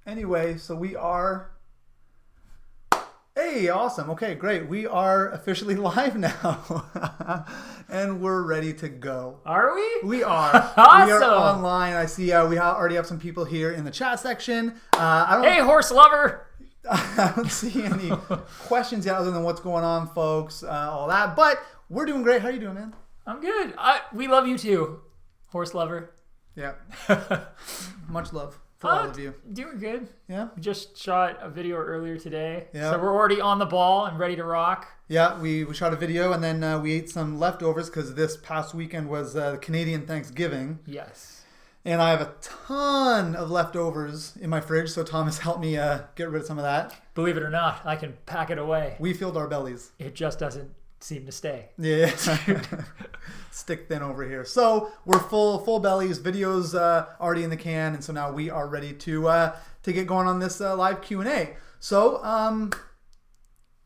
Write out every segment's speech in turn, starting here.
Anyway, so we are... Hey, awesome. Okay, great. We are officially live now. And we're ready to go. Are we? We are. Awesome. We are online. I see we already have some people here in the chat section. Hey, horse lover. I don't see any questions yet other than what's going on, folks, all that. But we're doing great. How are you doing, man? I'm good. We love you too, horse lover. Yeah. Much love for all of you. Doing good. Yeah. We just shot a video earlier today. Yeah. So we're already on the ball and ready to rock. Yeah, we shot a video and then we ate some leftovers because this past weekend was Canadian Thanksgiving. Yes. And I have a ton of leftovers in my fridge, so Thomas helped me get rid of some of that. Believe it or not, I can pack it away. We filled our bellies. It just doesn't seem to stay. Yeah. Stick thin over here. So we're full bellies. Videos already in the can, and so now we are ready to get going on this live Q&A. So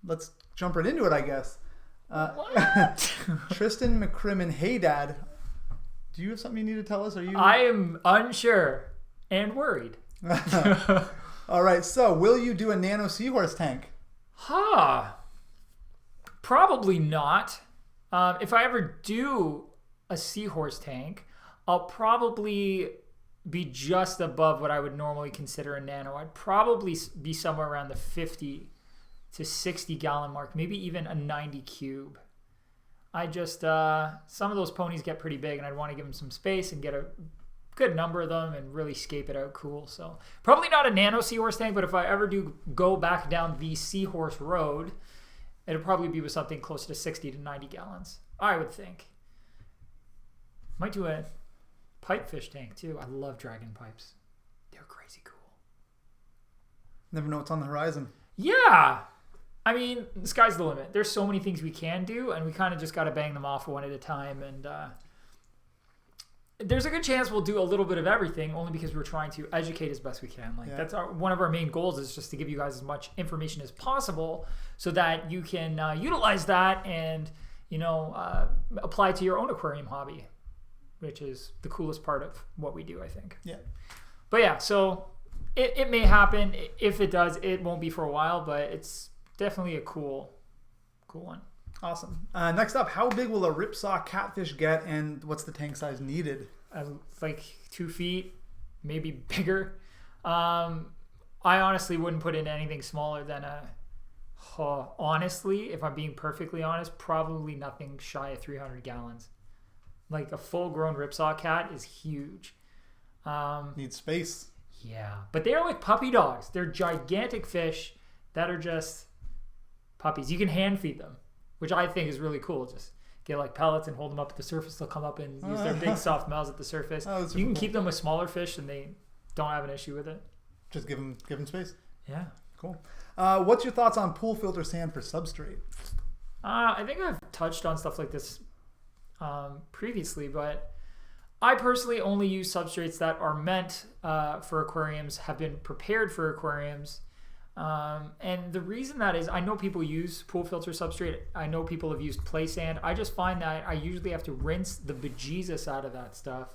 let's jump right into it, I guess. What? Tristan McCrimmon, hey Dad. Do you have something you need to tell us? I am unsure and worried. All right. So will you do a Nano Seahorse tank? Probably not. If I ever do a Seahorse tank, I'll probably be just above what I would normally consider a Nano. I'd probably be somewhere around the 50 to 60 gallon mark, maybe even a 90 cube. I just, some of those ponies get pretty big and I'd want to give them some space and get a good number of them and really scape it out cool. So probably not a Nano Seahorse tank, but if I ever do go back down the Seahorse road, it'll probably be with something closer to 60 to 90 gallons, I would think. Might do a pipefish tank too. I love dragon pipes. They're crazy cool. Never know what's on the horizon. Yeah. I mean, the sky's the limit. There's so many things we can do, and we kind of just got to bang them off one at a time. And there's a good chance we'll do a little bit of everything, only because we're trying to educate as best we can. That's one of our main goals, is just to give you guys as much information as possible, so that you can utilize that and apply to your own aquarium hobby, which is the coolest part of what we do, I think. Yeah. But yeah, so it may happen. If it does, it won't be for a while, but it's definitely a cool one. Awesome. Next up, how big will a Ripsaw Catfish get, and what's the tank size needed? Like 2 feet, maybe bigger. I honestly wouldn't put in anything smaller than honestly, if I'm being perfectly honest, probably nothing shy of 300 gallons. Like a full-grown Ripsaw cat is huge. Needs space. Yeah, but they're like puppy dogs. They're gigantic fish that are just puppies. You can hand feed them, which I think is really cool. Just get like pellets and hold them up at the surface. They'll come up and use their big soft mouths at the surface. You can keep them with smaller fish and they don't have an issue with it. Just give them space. Yeah. Cool. What's your thoughts on pool filter sand for substrate? I think I've touched on stuff like this previously, but I personally only use substrates that are meant for aquariums, have been prepared for aquariums. And the reason that is, I know people use pool filter substrate. I know people have used play sand. I just find that I usually have to rinse the bejesus out of that stuff.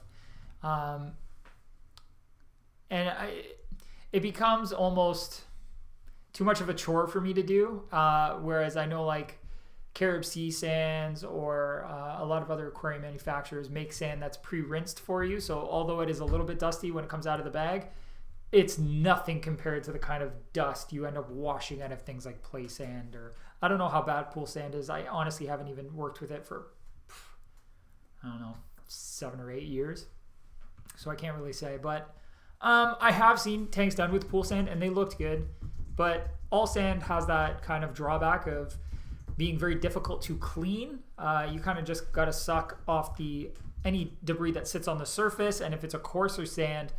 It becomes almost too much of a chore for me to do. Whereas I know like Carib Sea Sands or a lot of other aquarium manufacturers make sand that's pre-rinsed for you. So although it is a little bit dusty when it comes out of the bag, it's nothing compared to the kind of dust you end up washing out of things like play sand, or I don't know how bad pool sand is. I honestly haven't even worked with it for, 7 or 8 years. So I can't really say, but I have seen tanks done with pool sand and they looked good, but all sand has that kind of drawback of being very difficult to clean. You kind of just got to suck off any debris that sits on the surface, and if it's a coarser sand,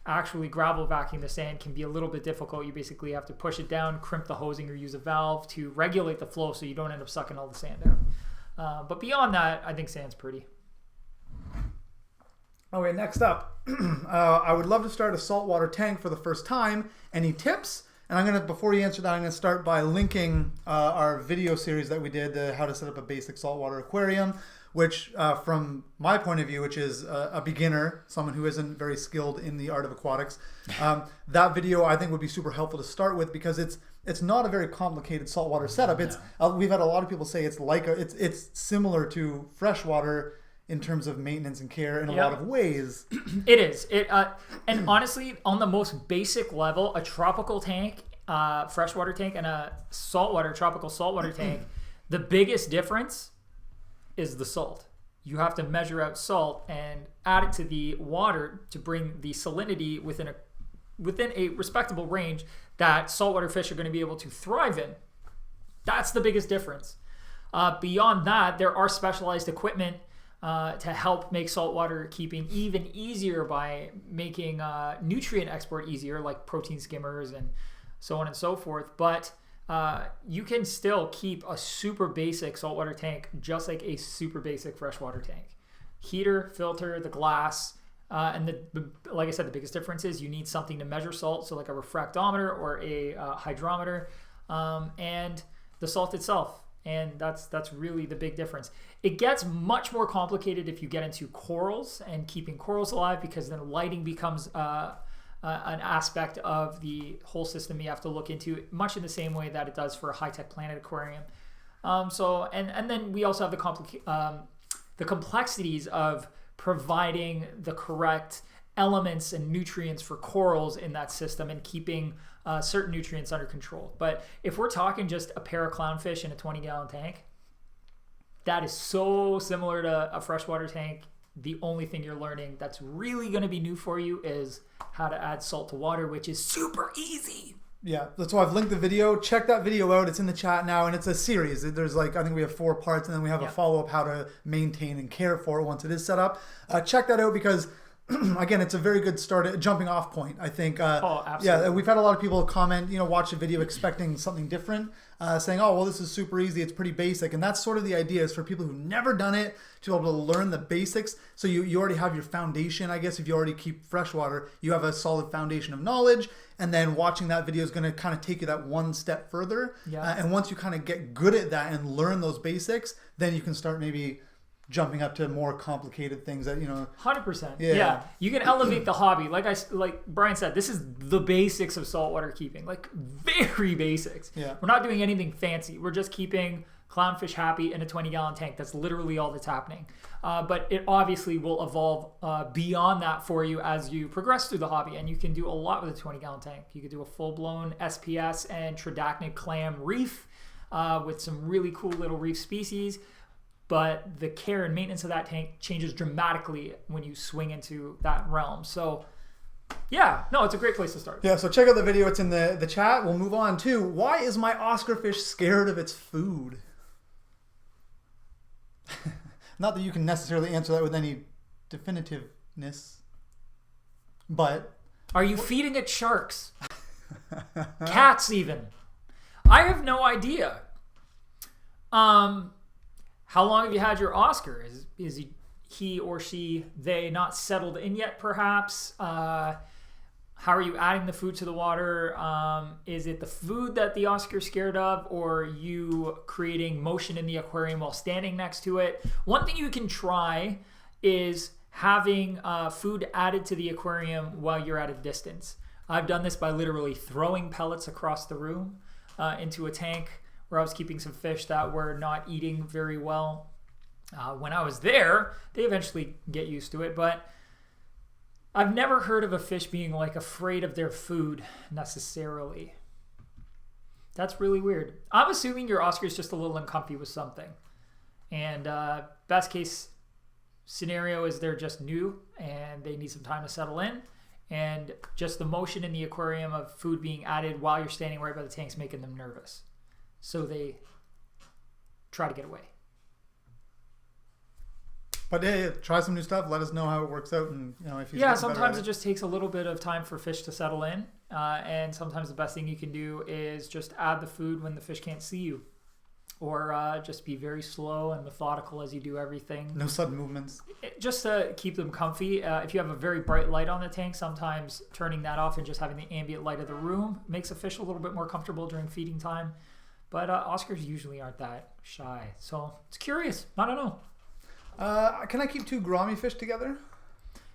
actually gravel vacuuming the sand can be a little bit difficult. You basically have to push it down, crimp the hosing, or use a valve to regulate the flow so you don't end up sucking all the sand out. But beyond that, I think sand's pretty. Okay, next up. I would love to start a saltwater tank for the first time. Any tips? And before you answer that, I'm gonna start by linking our video series that we did, how to set up a basic saltwater aquarium, which from my point of view, which is a beginner, someone who isn't very skilled in the art of aquatics, that video I think would be super helpful to start with, because it's not a very complicated saltwater setup. It's we've had a lot of people say it's similar to freshwater in terms of maintenance and care in a lot of ways. It is. And honestly, on the most basic level, a tropical tank, freshwater tank, and a tropical saltwater tank, the biggest difference is the salt. You have to measure out salt and add it to the water to bring the salinity within a respectable range that saltwater fish are going to be able to thrive in. That's the biggest difference. Beyond that, there are specialized equipment to help make saltwater keeping even easier by making nutrient export easier, like protein skimmers and so on and so forth. But you can still keep a super basic saltwater tank just like a super basic freshwater tank. Heater, filter, the glass, and like I said, the biggest difference is you need something to measure salt, so like a refractometer or a hydrometer, and the salt itself. And that's really the big difference. It gets much more complicated if you get into corals and keeping corals alive, because then lighting becomes an aspect of the whole system you have to look into, much in the same way that it does for a high-tech planet aquarium. And then we also have the complexities of providing the correct elements and nutrients for corals in that system and keeping certain nutrients under control. But if we're talking just a pair of clownfish in a 20-gallon tank, that is so similar to a freshwater tank. The only thing you're learning that's really going to be new for you is how to add salt to water, which is super easy. Yeah, that's why I've linked the video. Check that video out. It's in the chat now, and it's a series. There's I think we have 4 parts, and then we have a follow-up how to maintain and care for it once it is set up. Check that out, because again, it's a very good jumping off point, I think. Absolutely. Yeah, we've had a lot of people comment, watch a video expecting something different, saying, oh, well, this is super easy, it's pretty basic. And that's sort of the idea, is for people who've never done it to be able to learn the basics. So you already have your foundation, I guess. If you already keep freshwater, you have a solid foundation of knowledge. And then watching that video is going to kind of take you that one step further. Yeah. And once you kind of get good at that and learn those basics, then you can start maybe jumping up to more complicated things that 100%. Yeah, you can elevate the hobby. Like Brian said, this is the basics of saltwater keeping, like very basics. Yeah, we're not doing anything fancy. We're just keeping clownfish happy in a 20-gallon tank. That's literally all that's happening. But it obviously will evolve beyond that for you as you progress through the hobby, and you can do a lot with a 20-gallon tank. You could do a full-blown SPS and tridacnid clam reef with some really cool little reef species. But the care and maintenance of that tank changes dramatically when you swing into that realm. So, yeah, no, it's a great place to start. Yeah, so check out the video. It's in the chat. We'll move on to, why is my Oscar fish scared of its food? Not that you can necessarily answer that with any definitiveness, but... Are you feeding it sharks? Cats, even. I have no idea. How long have you had your Oscar? Is he or she, they not settled in yet, perhaps? How are you adding the food to the water? Is it the food that the Oscar's scared of, or you creating motion in the aquarium while standing next to it? One thing you can try is having food added to the aquarium while you're at a distance. I've done this by literally throwing pellets across the room into a tank where I was keeping some fish that were not eating very well. When I was there, they eventually get used to it, but I've never heard of a fish being afraid of their food necessarily. That's really weird. I'm assuming your Oscar's just a little uncomfy with something. And best case scenario is they're just new and they need some time to settle in. And just the motion in the aquarium of food being added while you're standing right by the tank's making them nervous. So they try to get away. But hey, try some new stuff. Let us know how it works out, and if you sometimes it just takes a little bit of time for fish to settle in, and sometimes the best thing you can do is just add the food when the fish can't see you, or just be very slow and methodical as you do everything. No sudden movements. Just to keep them comfy. If you have a very bright light on the tank, sometimes turning that off and just having the ambient light of the room makes a fish a little bit more comfortable during feeding time. But Oscars usually aren't that shy. So it's curious. I don't know. Can I keep 2 gourami fish together?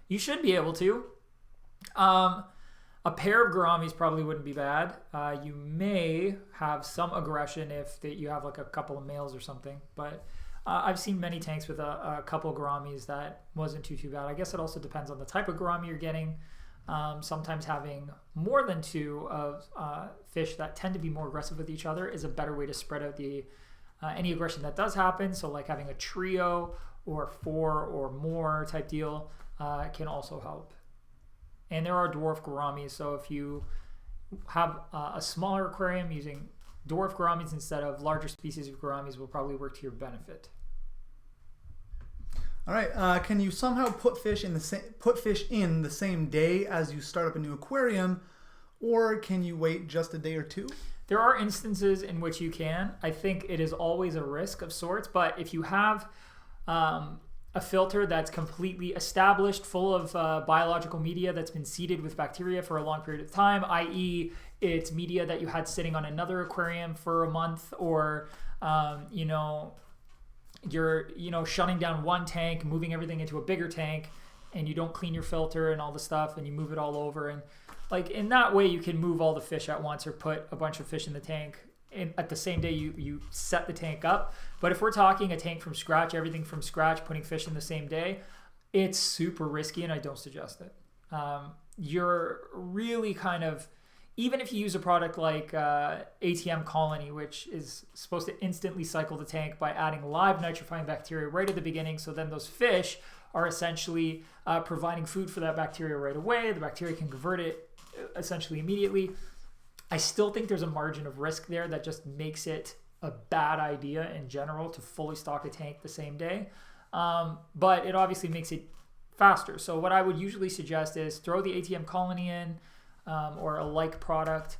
You should be able to. A pair of gouramis probably wouldn't be bad. You may have some aggression if you have like a couple of males or something, but I've seen many tanks with a couple of gouramis that wasn't too bad. I guess it also depends on the type of gourami you're getting. Sometimes having more than 2 of fish that tend to be more aggressive with each other is a better way to spread out the any aggression that does happen. So like having a trio or 4 or more type deal can also help. And there are dwarf gouramis, so if you have a smaller aquarium, using dwarf gouramis instead of larger species of gouramis will probably work to your benefit. All right. Can you somehow put fish in the same day as you start up a new aquarium, or can you wait just a day or 2? There are instances in which you can. I think it is always a risk of sorts, but if you have a filter that's completely established, full of biological media that's been seeded with bacteria for a long period of time, i.e. it's media that you had sitting on another aquarium for a month, or you're shutting down one tank, moving everything into a bigger tank, and you don't clean your filter and all the stuff, and you move it all over, and like in that way you can move all the fish at once or put a bunch of fish in the tank at the same day you set the tank up. But if we're talking a tank from scratch, everything from scratch, putting fish in the same day, it's super risky and I don't suggest it. You're really kind of, even if you use a product like ATM Colony, which is supposed to instantly cycle the tank by adding live nitrifying bacteria right at the beginning, so then those fish are essentially providing food for that bacteria right away. The bacteria can convert it essentially immediately. I still think there's a margin of risk there that just makes it a bad idea in general to fully stock a tank the same day. But it obviously makes it faster. So what I would usually suggest is throw the ATM Colony in or a like product,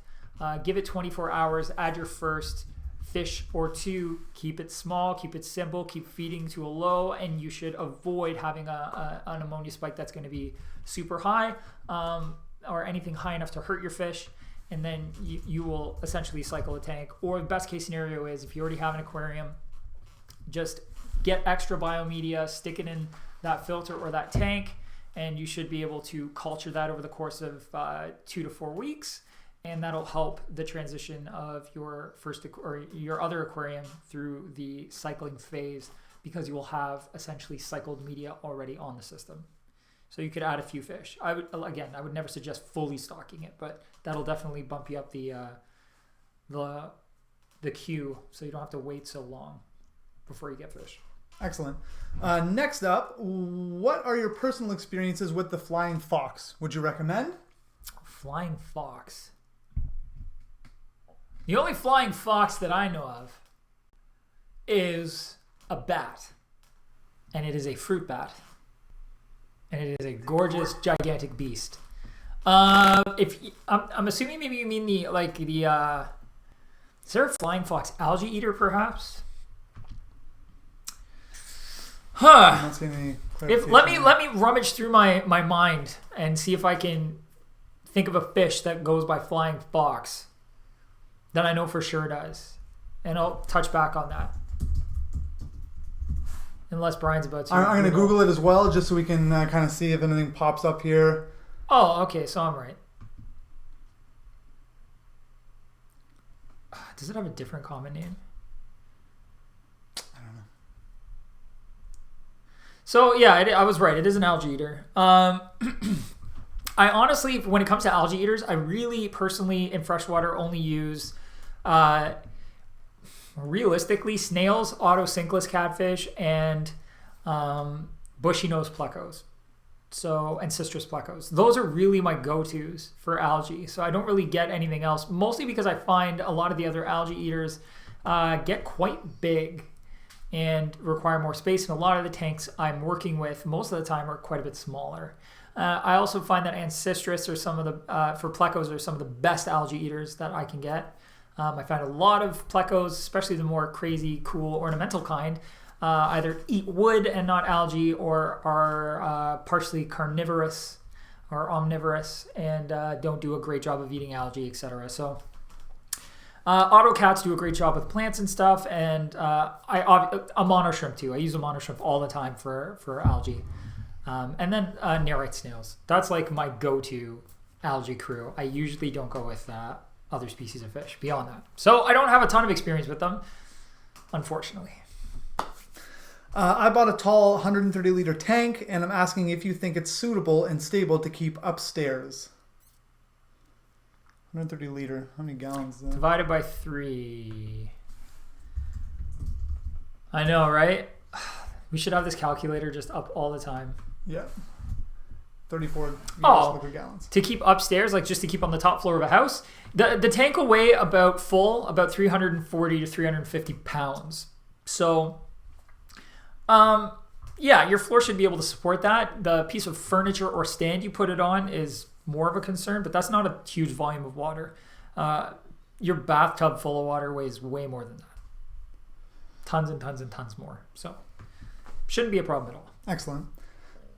give it 24 hours, add your first fish or 2, keep it small, keep it simple, keep feeding to a low, and you should avoid having an ammonia spike that's going to be super high or anything high enough to hurt your fish. And then you will essentially cycle a tank. Or the best case scenario is if you already have an aquarium, just get extra biomedia, stick it in that filter or that tank, and you should be able to culture that over the course of 2 to 4 weeks. And that'll help the transition of your first or your other aquarium through the cycling phase, because you will have essentially cycled media already on the system. So you could add a few fish. I would never suggest fully stocking it, but that'll definitely bump you up the queue, so you don't have to wait so long before you get fish. Excellent. Next up, what are your personal experiences with the flying fox? Would you recommend? Flying fox. The only flying fox that I know of is a bat, and it is a fruit bat. And it is a gorgeous, gigantic beast. If I'm assuming maybe you mean is there a flying fox algae eater perhaps? Huh. I'm not seeing any Let me rummage through my mind and see if I can think of a fish that goes by flying fox that I know for sure does, and I'll touch back on that. Unless Brian's about to. I'm going to Google it as well, just so we can kind of see if anything pops up here. Oh, okay, so I'm right. Does it have a different common name? I don't know. So yeah, I was right. It is an algae eater. I honestly, when it comes to algae eaters, I really personally in freshwater only use realistically snails, autocinklus catfish, and bushy nose plecos. And citrus plecos. Those are really my go-tos for algae. So I don't really get anything else, mostly because I find a lot of the other algae eaters get quite big and require more space. And a lot of the tanks I'm working with most of the time are quite a bit smaller. I also find that ancistrus or some of the for plecos are some of the best algae eaters that I can get. I find a lot of plecos, especially the more crazy, cool, ornamental kind, either eat wood and not algae, or are partially carnivorous or omnivorous and don't do a great job of eating algae, etc. So AutoCats do a great job with plants and stuff, and a mono shrimp too. I use a mono shrimp all the time for algae. And then Nerite snails. That's like my go-to algae crew. I usually don't go with other species of fish beyond that. So I don't have a ton of experience with them, unfortunately. I bought a tall 130 liter tank, and I'm asking if you think it's suitable and stable to keep upstairs. 130 liter. How many gallons? Divided by 3. I know, right? We should have this calculator just up all the time. Yeah. 34 liquid gallons. To keep upstairs, like just to keep on the top floor of a house. The tank will weigh about 340 to 350 pounds. So, yeah, your floor should be able to support that. The piece of furniture or stand you put it on is more of a concern, but that's not a huge volume of water. Your bathtub full of water weighs way more than that. Tons and tons and tons more. So, shouldn't be a problem at all. Excellent.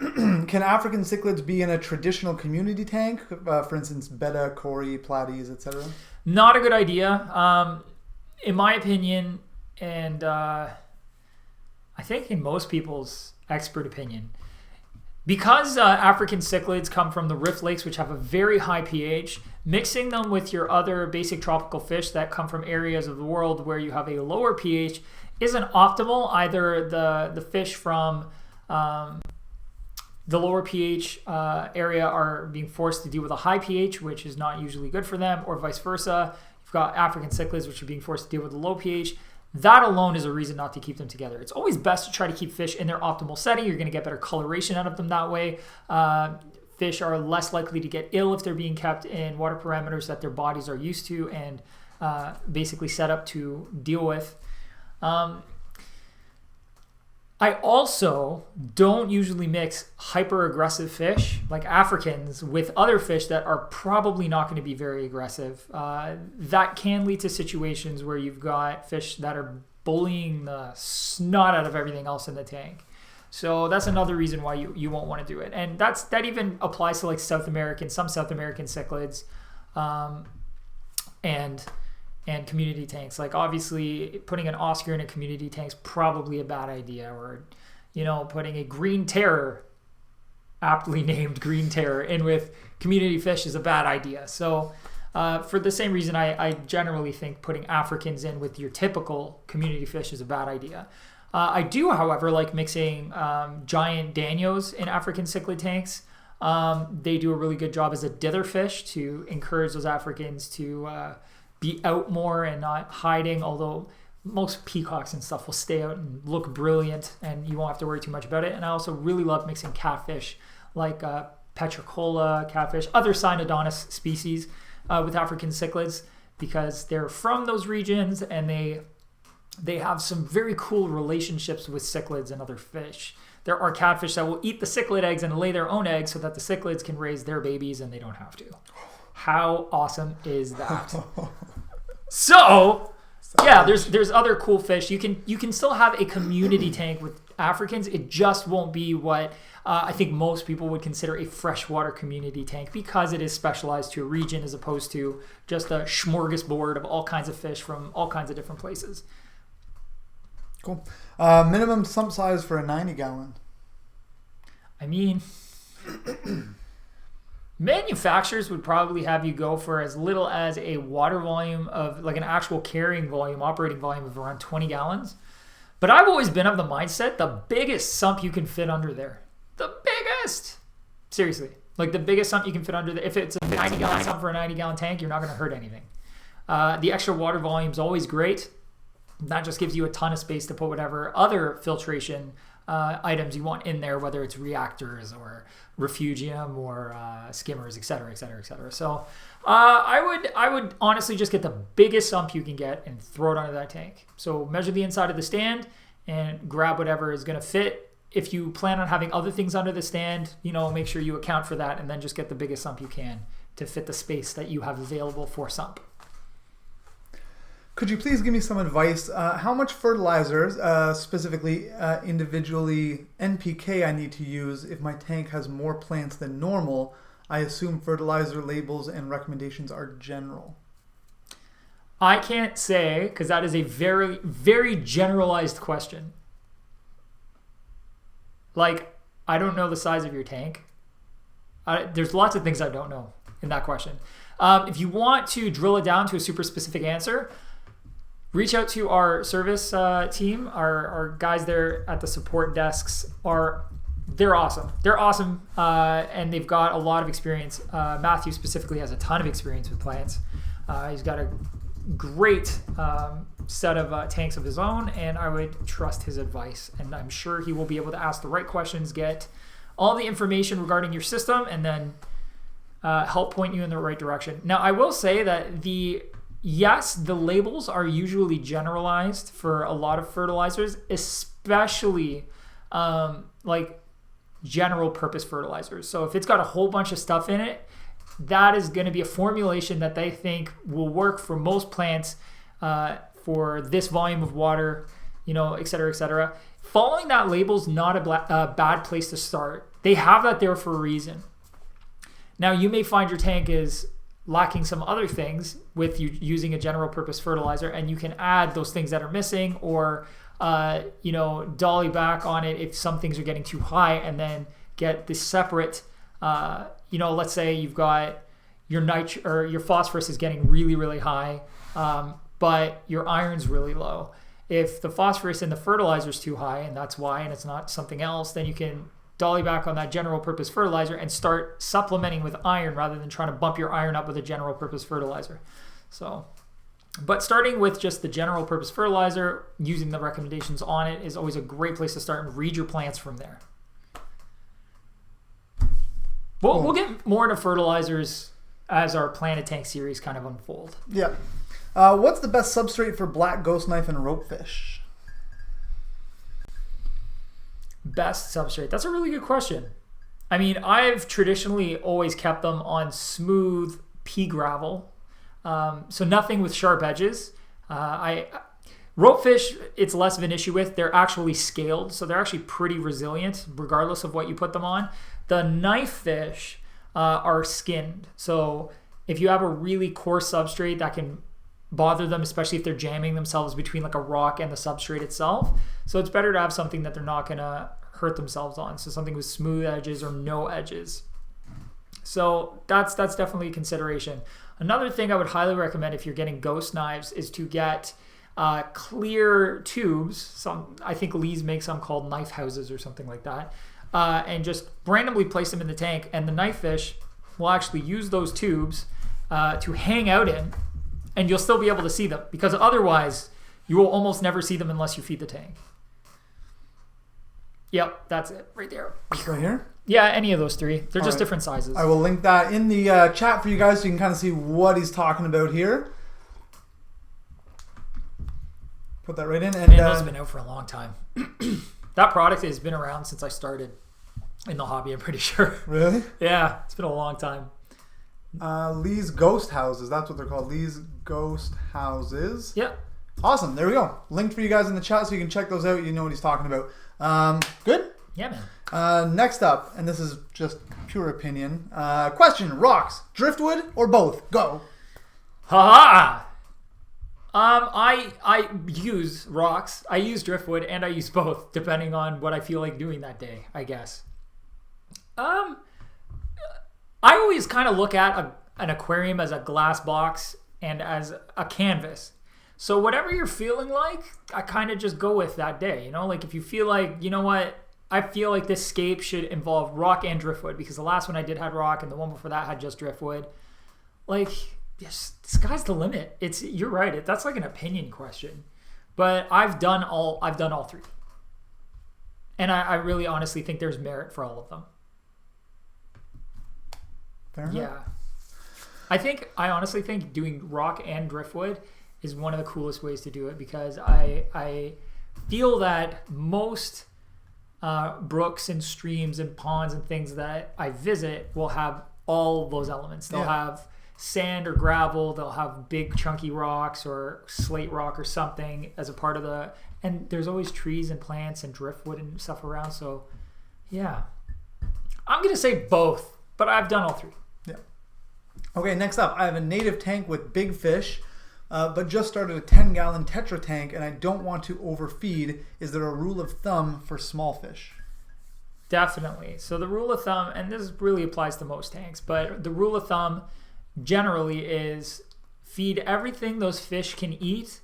Can African cichlids be in a traditional community tank? For instance, betta, kori, platies, etc.? Not a good idea. In my opinion, and I think in most people's expert opinion, because African cichlids come from the rift lakes, which have a very high pH, mixing them with your other basic tropical fish that come from areas of the world where you have a lower pH isn't optimal. Either the fish from the lower pH area are being forced to deal with a high pH, which is not usually good for them, or vice versa. You've got African cichlids, which are being forced to deal with a low pH. That alone is a reason not to keep them together. It's always best to try to keep fish in their optimal setting. You're going to get better coloration out of them that way. Fish are less likely to get ill if they're being kept in water parameters that their bodies are used to and basically set up to deal with. I also don't usually mix hyper-aggressive fish, like Africans, with other fish that are probably not going to be very aggressive. That can lead to situations where you've got fish that are bullying the snot out of everything else in the tank. So that's another reason why you won't want to do it. And that even applies to like some South American cichlids, and community tanks. Like obviously putting an Oscar in a community tank is probably a bad idea, or putting a green terror, aptly named green terror, in with community fish is a bad idea. So for the same reason, I generally think putting Africans in with your typical community fish is a bad idea. I do, however, like mixing giant danios in African cichlid tanks. They do a really good job as a dither fish to encourage those Africans to be out more and not hiding, although most peacocks and stuff will stay out and look brilliant and you won't have to worry too much about it. And I also really love mixing catfish like petricola catfish, other Cynodontis species with African cichlids, because they're from those regions and they have some very cool relationships with cichlids and other fish. There are catfish that will eat the cichlid eggs and lay their own eggs so that the cichlids can raise their babies and they don't have to. How awesome is that? So, yeah, there's other cool fish. You can still have a community tank with Africans. It just won't be what I think most people would consider a freshwater community tank, because it is specialized to a region as opposed to just a smorgasbord of all kinds of fish from all kinds of different places. Cool. Minimum sump size for a 90 gallon. I mean, manufacturers would probably have you go for as little as a water volume of like an actual carrying volume, operating volume of around 20 gallons. But I've always been of the mindset, the biggest sump you can fit under there. The biggest! Seriously. Like the biggest sump you can fit under there. If it's a 90 gallon sump for a 90 gallon tank, you're not going to hurt anything. The extra water volume is always great. That just gives you a ton of space to put whatever other filtration items you want in there, whether it's reactors or refugium or skimmers, et cetera, et cetera, et cetera. So I would honestly just get the biggest sump you can get and throw it onto that tank. So measure the inside of the stand and grab whatever is going to fit. If you plan on having other things under the stand, make sure you account for that, and then just get the biggest sump you can to fit the space that you have available for sump. Could you please give me some advice? How much fertilizer, specifically individually NPK, I need to use if my tank has more plants than normal? I assume fertilizer labels and recommendations are general. I can't say, because that is a very, very generalized question. Like, I don't know the size of your tank. There's lots of things I don't know in that question. If you want to drill it down to a super specific answer, reach out to our service team. Our guys there at the support desks they're awesome. They're awesome, and they've got a lot of experience. Matthew specifically has a ton of experience with plants. He's got a great set of tanks of his own, and I would trust his advice. And I'm sure he will be able to ask the right questions, get all the information regarding your system, and then help point you in the right direction. Now, I will say that the labels are usually generalized for a lot of fertilizers, especially like general purpose fertilizers. So if it's got a whole bunch of stuff in it, that is going to be a formulation that they think will work for most plants for this volume of water, et cetera, et cetera. Following that label is not a bad place to start. They have that there for a reason. Now, you may find your tank is lacking some other things with you using a general purpose fertilizer, and you can add those things that are missing, or dolly back on it if some things are getting too high, and then get the separate. Let's say you've got your phosphorus is getting really, really high, but your iron's really low. If the phosphorus in the fertilizer is too high, and that's why, and it's not something else, then you can dolly back on that general purpose fertilizer and start supplementing with iron rather than trying to bump your iron up with a general purpose fertilizer. But starting with just the general purpose fertilizer, using the recommendations on it, is always a great place to start and read your plants from there. We'll get more into fertilizers as our Planet Tank series kind of unfold. Yeah. What's the best substrate for black ghost knife and ropefish? Best substrate. That's a really good question. I mean, I've traditionally always kept them on smooth pea gravel. So nothing with sharp edges. Ropefish, it's less of an issue with. They're actually scaled, so they're actually pretty resilient regardless of what you put them on. The knife fish are skinned. So if you have a really coarse substrate, that can bother them, especially if they're jamming themselves between like a rock and the substrate itself. So it's better to have something that they're not going to hurt themselves on. So something with smooth edges or no edges. So that's definitely a consideration. Another thing I would highly recommend if you're getting ghost knives is to get clear tubes. I think Lee's makes some called knife houses or something like that. And just randomly place them in the tank, and the knife fish will actually use those tubes to hang out in, and you'll still be able to see them, because otherwise you will almost never see them unless you feed the tank. Yep, that's it right there. Right here? Yeah, any of those three. They're just different sizes. I will link that in the chat for you guys so you can kind of see what he's talking about here. Put that right in. And Nano's been out for a long time. That product has been around since I started in the hobby, I'm pretty sure. Really? Yeah, it's been a long time. Lee's Ghost Houses. That's what they're called. Lee's Ghost Houses. Yep. Awesome. There we go. Linked for you guys in the chat so you can check those out. You know what he's talking about. Good? Yeah, man. Next up, and this is just pure opinion. Question: rocks, driftwood, or both? Go. Ha I use rocks. I use driftwood, and I use both, depending on what I feel like doing that day, I guess. I always kind of look at an aquarium as a glass box and as a canvas. So whatever you're feeling like, I kind of just go with that day. Like if you feel like, you know what, I feel like this scape should involve rock and driftwood, because the last one I did had rock and the one before that had just driftwood. Like, yes, the sky's the limit. You're right. That's like an opinion question, but I've done all three, and I really honestly think there's merit for all of them. Fair enough. Yeah, I honestly think doing rock and driftwood is one of the coolest ways to do it, because I feel that most brooks and streams and ponds and things that I visit will have all those elements. They'll have sand or gravel, they'll have big chunky rocks or slate rock or something as a part of and there's always trees and plants and driftwood and stuff around. So yeah, I'm gonna say both, but I've done all three. Yeah. Okay, next up, I have a native tank with big fish, but just started a 10-gallon tetra tank and I don't want to overfeed. Is there a rule of thumb for small fish? Definitely. So the rule of thumb, and this really applies to most tanks, but the rule of thumb generally is feed everything those fish can eat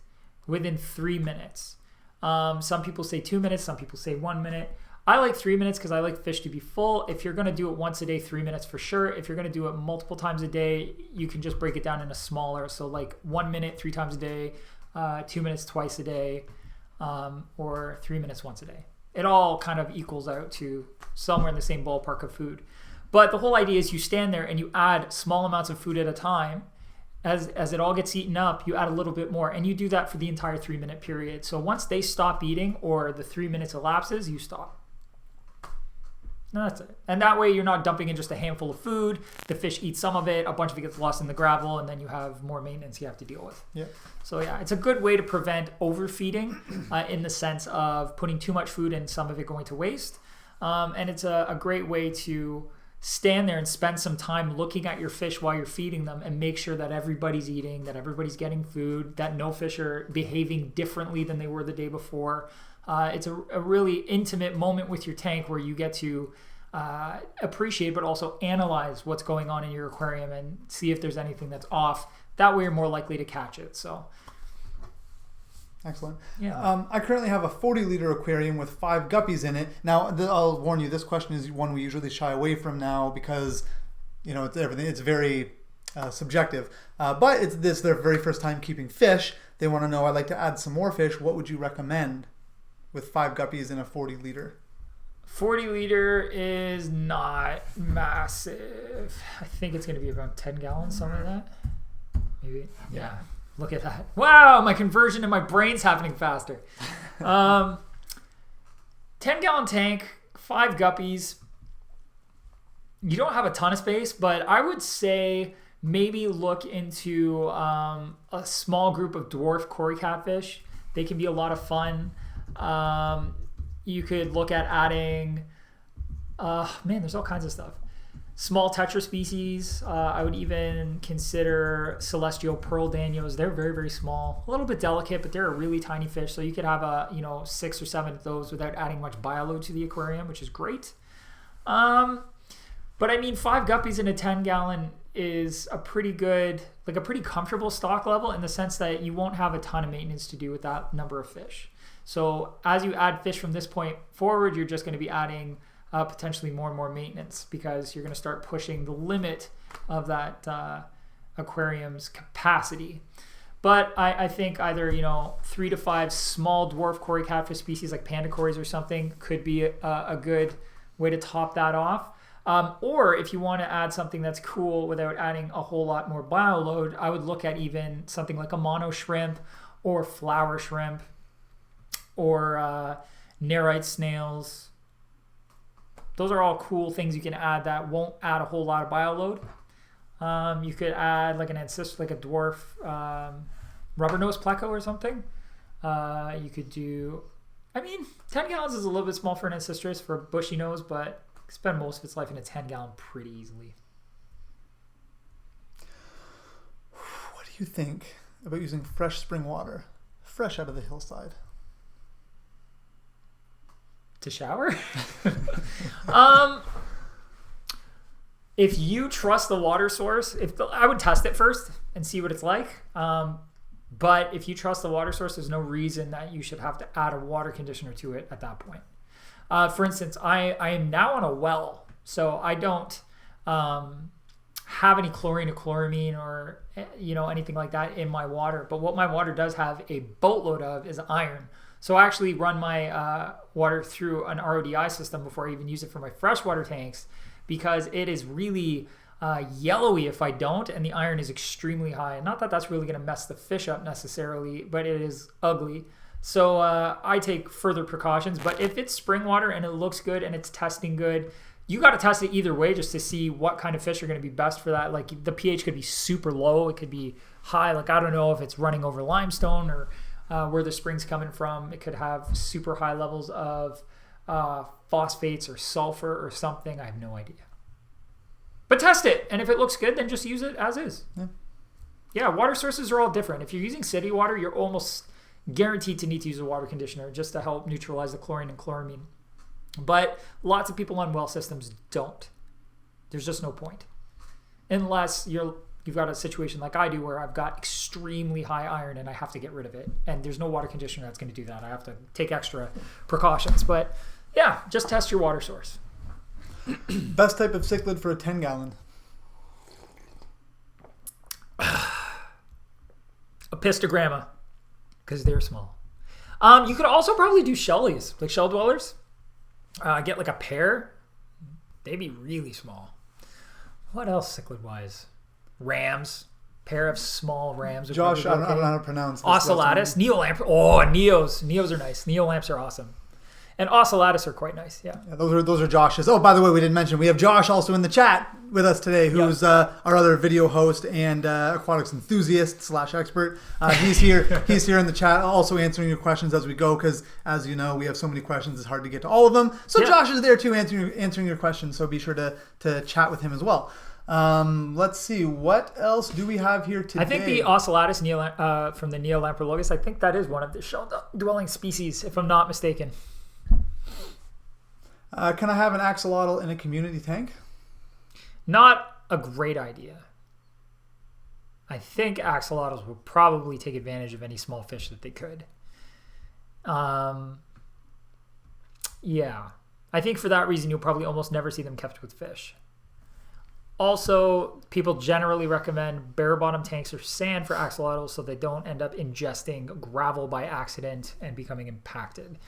within 3 minutes. Some people say 2 minutes, some people say 1 minute. I like 3 minutes because I like fish to be full. If you're going to do it once a day, 3 minutes for sure. If you're going to do it multiple times a day, you can just break it down into smaller. So like 1 minute, 3 times a day, 2 minutes twice a day, or 3 minutes once a day. It all kind of equals out to somewhere in the same ballpark of food. But the whole idea is you stand there and you add small amounts of food at a time. As it all gets eaten up, you add a little bit more, and you do that for the entire 3 minute period. So once they stop eating or the 3 minutes elapses, you stop. And that's it. And that way you're not dumping in just a handful of food. The fish eat some of it, a bunch of it gets lost in the gravel, and then you have more maintenance you have to deal with. Yeah. So yeah, it's a good way to prevent overfeeding in the sense of putting too much food and some of it going to waste. And it's a great way to stand there and spend some time looking at your fish while you're feeding them and make sure that everybody's eating, that everybody's getting food, that no fish are behaving differently than they were the day before. It's a really intimate moment with your tank where you get to appreciate but also analyze what's going on in your aquarium and see if there's anything that's off. That way you're more likely to catch it. So excellent. Yeah. I currently have a 40-liter aquarium with 5 guppies in it. Now, I'll warn you, this question is one we usually shy away from now because, it's everything. It's very subjective. But it's their very first time keeping fish. They want to know, I'd like to add some more fish. What would you recommend with 5 guppies in a 40-liter? 40-liter is not massive. I think it's going to be around 10 gallons, something like that. Maybe. Yeah. Look at that. Wow, my conversion in my brain's happening faster. 10-gallon tank, 5 guppies. You don't have a ton of space, but I would say maybe look into a small group of dwarf cory catfish. They can be a lot of fun. You could look at adding, there's all kinds of stuff. Small tetra species. I would even consider celestial pearl danios. They're very, very small, a little bit delicate, but they're a really tiny fish. So you could have 6 or 7 of those without adding much bioload to the aquarium, which is great. But I mean, 5 guppies in a 10-gallon is a pretty good, like a pretty comfortable stock level in the sense that you won't have a ton of maintenance to do with that number of fish. So as you add fish from this point forward, you're just going to be adding potentially more and more maintenance because you're going to start pushing the limit of that aquarium's capacity. But I think either 3 to 5 small dwarf cory catfish species like panda cories or something could be a good way to top that off. Or if you want to add something that's cool without adding a whole lot more bioload, I would look at even something like a mono shrimp or flower shrimp or nerite snails. Those are all cool things you can add that won't add a whole lot of bioload. You could add like an ancestor, like a dwarf rubber nose pleco or something. You could do, 10 gallons is a little bit small for an ancestris for a bushy nose, but you can spend most of its life in a 10-gallon pretty easily. What do you think about using fresh spring water, fresh out of the hillside? To shower? If you trust the water source, I would test it first and see what it's like. But if you trust the water source, there's no reason that you should have to add a water conditioner to it at that point. For instance, I am now on a well, so I don't have any chlorine or chloramine or anything like that in my water. But what my water does have a boatload of is iron. So I actually run my water through an RODI system before I even use it for my freshwater tanks because it is really yellowy if I don't, and the iron is extremely high. Not that that's really going to mess the fish up necessarily, but it is ugly. So I take further precautions. But if it's spring water and it looks good and it's testing good, you got to test it either way just to see what kind of fish are going to be best for that. Like the pH could be super low. It could be high. Like I don't know if it's running over limestone or where the spring's coming from. It could have super high levels of phosphates or sulfur or something. I have no idea. But test it. And if it looks good, then just use it as is. Yeah. Yeah, water sources are all different. If you're using city water, you're almost guaranteed to need to use a water conditioner just to help neutralize the chlorine and chloramine. But lots of people on well systems don't. There's just no point. Unless you've got a situation like I do where I've got extremely high iron and I have to get rid of it. And there's no water conditioner that's going to do that. I have to take extra precautions. But yeah, just test your water source. Best type of cichlid for a 10-gallon? A pistogramma, because they're small. You could also probably do shellies, like shell dwellers. Get like a pair. They'd be really small. What else cichlid-wise? Rams. Pair of small rams. Josh, I don't know how to pronounce this. Ocellatus. Neolamp. Oh, neos. Neos are nice. Neolamps are awesome. And ocellatus are quite nice, yeah. Those are Josh's. Oh, by the way, we didn't mention, we have Josh also in the chat with us today, who's our other video host and aquatics enthusiast / expert. He's here. He's here in the chat, also answering your questions as we go, because as you know, we have so many questions, it's hard to get to all of them. So Josh is there too, answering your questions. So be sure to chat with him as well. Let's see, what else do we have here today? I think the ocellatus from the Neolamprologus, I think that is one of the shell-dwelling species, if I'm not mistaken. Can I have an axolotl in a community tank? Not a great idea. I think axolotls will probably take advantage of any small fish that they could. Yeah. I think for that reason, you'll probably almost never see them kept with fish. Also, people generally recommend bare-bottom tanks or sand for axolotls so they don't end up ingesting gravel by accident and becoming impacted.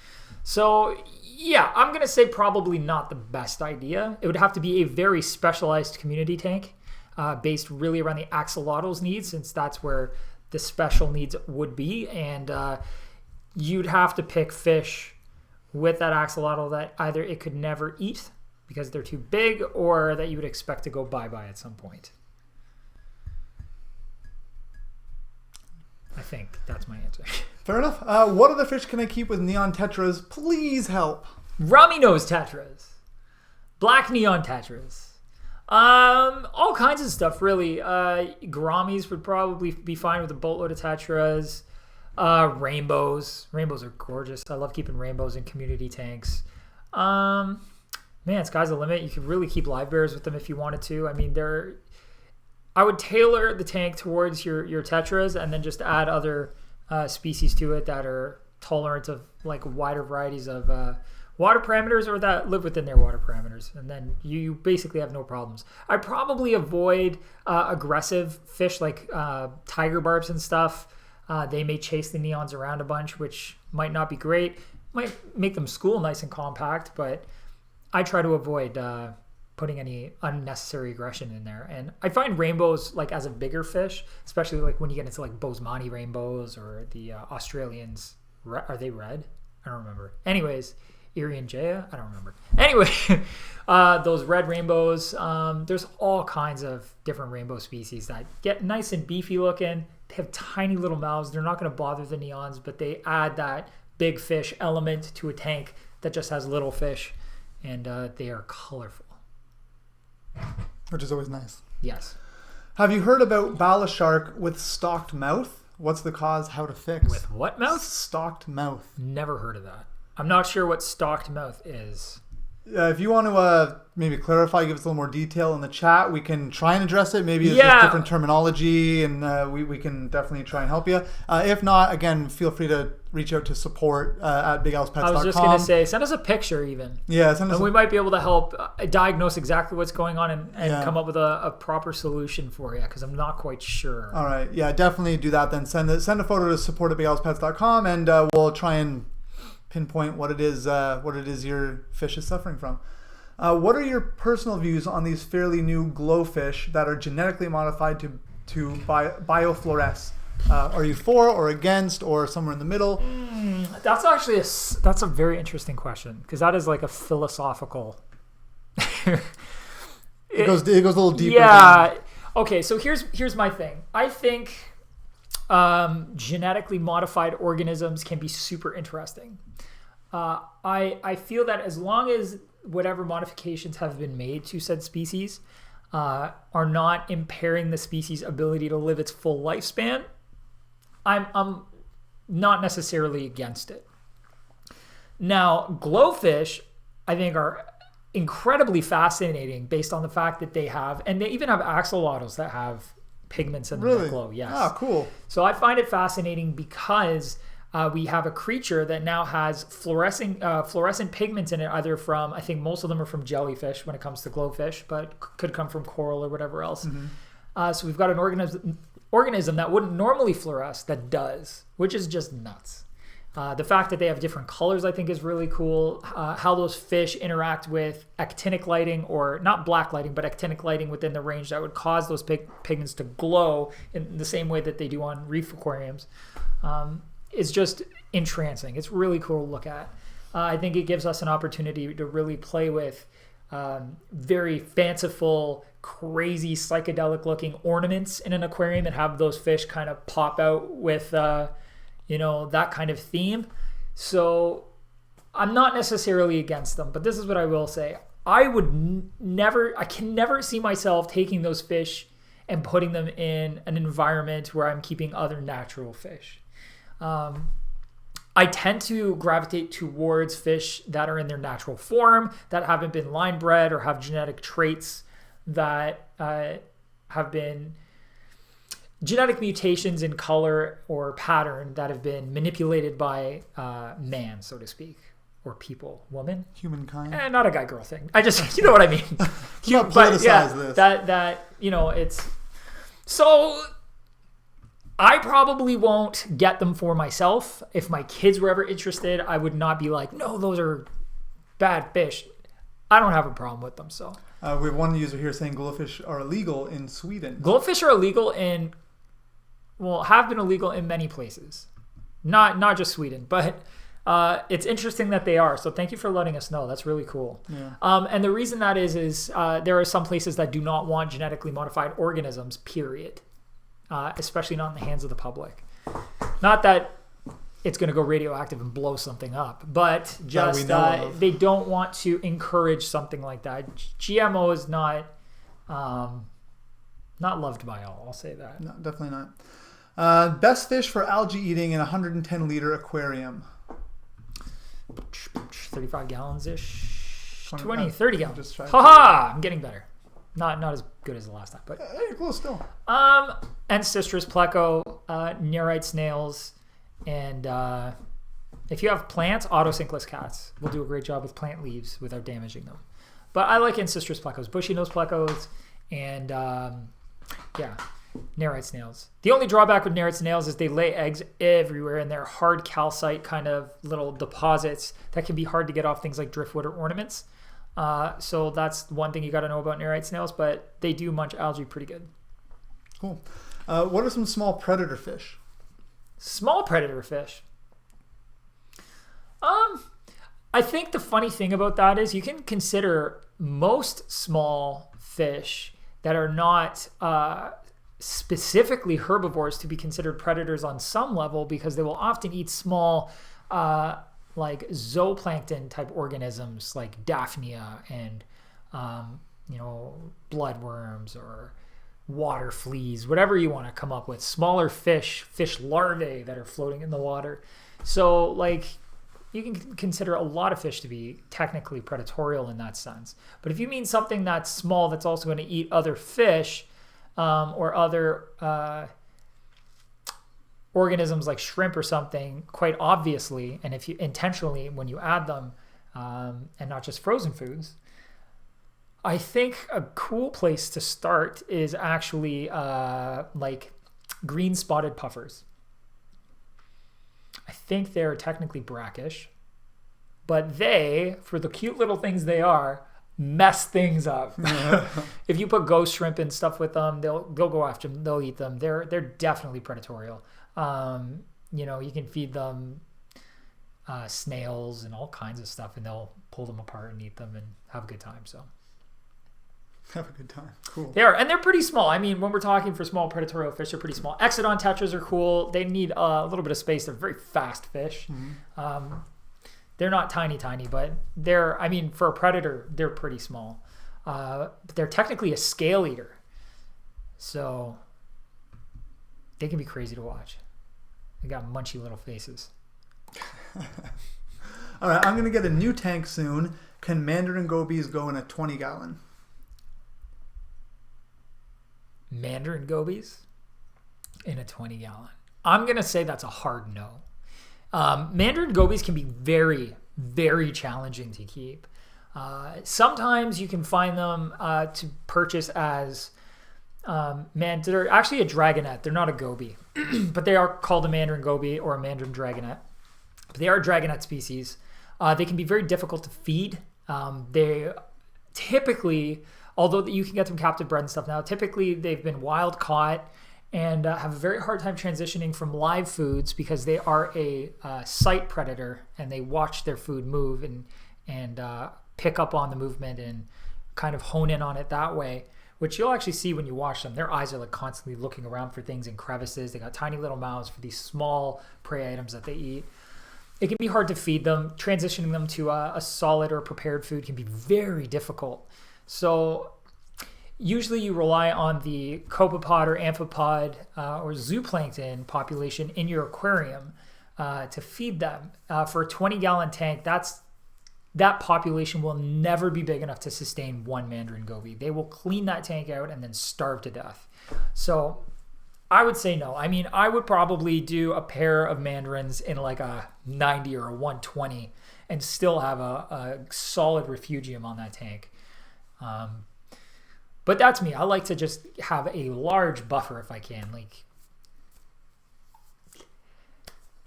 So, yeah, I'm going to say probably not the best idea. It would have to be a very specialized community tank based really around the axolotl's needs, since that's where the special needs would be. And you'd have to pick fish with that axolotl that either it could never eat because they're too big, or that you would expect to go bye-bye at some point. I think that's my answer. Fair enough. What other fish can I keep with neon tetras? Please help. Rummy nose tetras. Black neon tetras. All kinds of stuff, really. Gouramis would probably be fine with a boatload of tetras. Rainbows. Rainbows are gorgeous. I love keeping rainbows in community tanks. Man, sky's the limit. You could really keep live bears with them if you wanted to. I mean, I would tailor the tank towards your tetras and then just add other species to it that are tolerant of like wider varieties of water parameters or that live within their water parameters. And then you basically have no problems. I probably avoid aggressive fish like tiger barbs and stuff. They may chase the neons around a bunch, which might not be great. Might make them school nice and compact, but I try to avoid putting any unnecessary aggression in there. And I find rainbows, like as a bigger fish, especially like when you get into like Bosemani rainbows or the Australians, are they red? I don't remember. Anyways, Iriangea? I don't remember. Anyway, those red rainbows, there's all kinds of different rainbow species that get nice and beefy looking. They have tiny little mouths. They're not going to bother the neons, but they add that big fish element to a tank that just has little fish. And they are colorful. Which is always nice. Yes. Have you heard about Bala shark with stalked mouth? What's the cause? How to fix? With what mouth? Stalked mouth. Never heard of that. I'm not sure what stalked mouth is. If you want to maybe clarify, give us a little more detail in the chat, we can try and address it. Maybe it's just different terminology, and we can definitely try and help you. If not, again, feel free to reach out to support at bigalspets.com. I was just going to say, send us a picture even. Yeah, send us. And we might be able to help diagnose exactly what's going on and come up with a proper solution for you, because I'm not quite sure. All right, yeah, definitely do that then. Send a photo to support at bigalspets.com, and we'll try and pinpoint what it is your fish is suffering from. What are your personal views on these fairly new glowfish that are genetically modified to biofluoresce? Are you for or against or somewhere in the middle? That's actually that's a very interesting question, because that is like a philosophical. it goes a little deeper. Yeah. Okay. So here's my thing. I think genetically modified organisms can be super interesting. I feel that as long as whatever modifications have been made to said species are not impairing the species' ability to live its full lifespan, I'm not necessarily against it. Now, glowfish, I think, are incredibly fascinating based on the fact that they have, and they even have axolotls that have pigments in them that glow. Yes. Ah, cool. So I find it fascinating because we have a creature that now has fluorescent pigments in it, either from, I think most of them are from jellyfish when it comes to glowfish, but could come from coral or whatever else. So we've got an organism that wouldn't normally fluoresce that does, which is just nuts. The fact that they have different colors, I think, is really cool. How those fish interact with actinic lighting, or not black lighting, but actinic lighting within the range that would cause those pigments to glow in the same way that they do on reef aquariums, is just entrancing. It's really cool to look at. I think it gives us an opportunity to really play with very fanciful, crazy, psychedelic-looking ornaments in an aquarium and have those fish kind of pop out with that kind of theme. So I'm not necessarily against them, but this is what I will say. I can never see myself taking those fish and putting them in an environment where I'm keeping other natural fish. I tend to gravitate towards fish that are in their natural form, that haven't been line bred or have genetic traits that have been genetic mutations in color or pattern that have been manipulated by man, so to speak, or people, woman, humankind. Not a guy-girl thing. I just, you know what I mean. Not politicize this. That it's so. I probably won't get them for myself. If my kids were ever interested, I would not be like, no, those are bad fish. I don't have a problem with them. So we have one user here saying glowfish are illegal in Sweden. Glowfish are illegal have been illegal in many places, not just Sweden, but it's interesting that they are. So thank you for letting us know. That's really cool. Yeah. And the reason that is there are some places that do not want genetically modified organisms, period. Especially not in the hands of the public. Not that it's going to go radioactive and blow something up, but just they don't want to encourage something like that. GMO is not loved by all. I'll say that. No, definitely not. Best fish for algae eating in a 110-liter aquarium. 35 gallons ish. 30 gallons. Ha! I'm getting better. Not as good as the last time, but you're close still. Ancestris, pleco, nearite snails, and if you have plants, autosynclus cats will do a great job with plant leaves without damaging them. But I like Ancestris plecos, bushy nose plecos, and nearite snails. The only drawback with nearite snails is they lay eggs everywhere, and they're hard calcite kind of little deposits that can be hard to get off things like driftwood or ornaments. So that's one thing you got to know about nearite snails, but they do munch algae pretty good. Cool. What are some small predator fish? Small predator fish. I think the funny thing about that is you can consider most small fish that are not specifically herbivores to be considered predators on some level, because they will often eat small like zooplankton type organisms like Daphnia and bloodworms or water fleas, whatever you want to come up with, smaller fish larvae that are floating in the water. So like you can consider a lot of fish to be technically predatorial in that sense. But if you mean something that's small that's also going to eat other fish or other organisms like shrimp or something, quite obviously, and if you intentionally, when you add them, and not just frozen foods, I think a cool place to start is actually like green spotted puffers. I think they're technically brackish, but they, for the cute little things they are, mess things up. If you put ghost shrimp and stuff with them, they'll go after them, they'll eat them. They're definitely predatorial. You can feed them snails and all kinds of stuff, and they'll pull them apart and eat them and have a good time. So have a good time. Cool. They are, and they're pretty small. I mean, when we're talking for small predatorial fish, they're pretty small. Exodon tetras are cool. They need a little bit of space. They're very fast fish. Mm-hmm. They're not tiny, but for a predator, they're pretty small. But they're technically a scale eater. So they can be crazy to watch. They got munchy little faces. All right, I'm going to get a new tank soon. Can Mandarin gobies go in a 20-gallon? Mandarin gobies in a 20-gallon. I'm going to say that's a hard no. Mandarin gobies can be very, very challenging to keep. Sometimes you can find them to purchase as they're actually a dragonet. They're not a goby, but they are called a Mandarin goby or a Mandarin dragonet. But they are a dragonet species. They can be very difficult to feed. They typically, although you can get them captive bred and stuff now, typically they've been wild caught and have a very hard time transitioning from live foods because they are a sight predator and they watch their food move and pick up on the movement and kind of hone in on it that way, which you'll actually see when you watch them. Their eyes are like constantly looking around for things in crevices. They got tiny little mouths for these small prey items that they eat. It can be hard to feed them. Transitioning them to a solid or prepared food can be very difficult. So usually you rely on the copepod or amphipod or zooplankton population in your aquarium to feed them. For a 20-gallon tank, that population will never be big enough to sustain one Mandarin goby. They will clean that tank out and then starve to death. So I would say no. I mean, I would probably do a pair of Mandarins in like a 90 or a 120 and still have a solid refugium on that tank. But that's me. I like to just have a large buffer if I can. Like,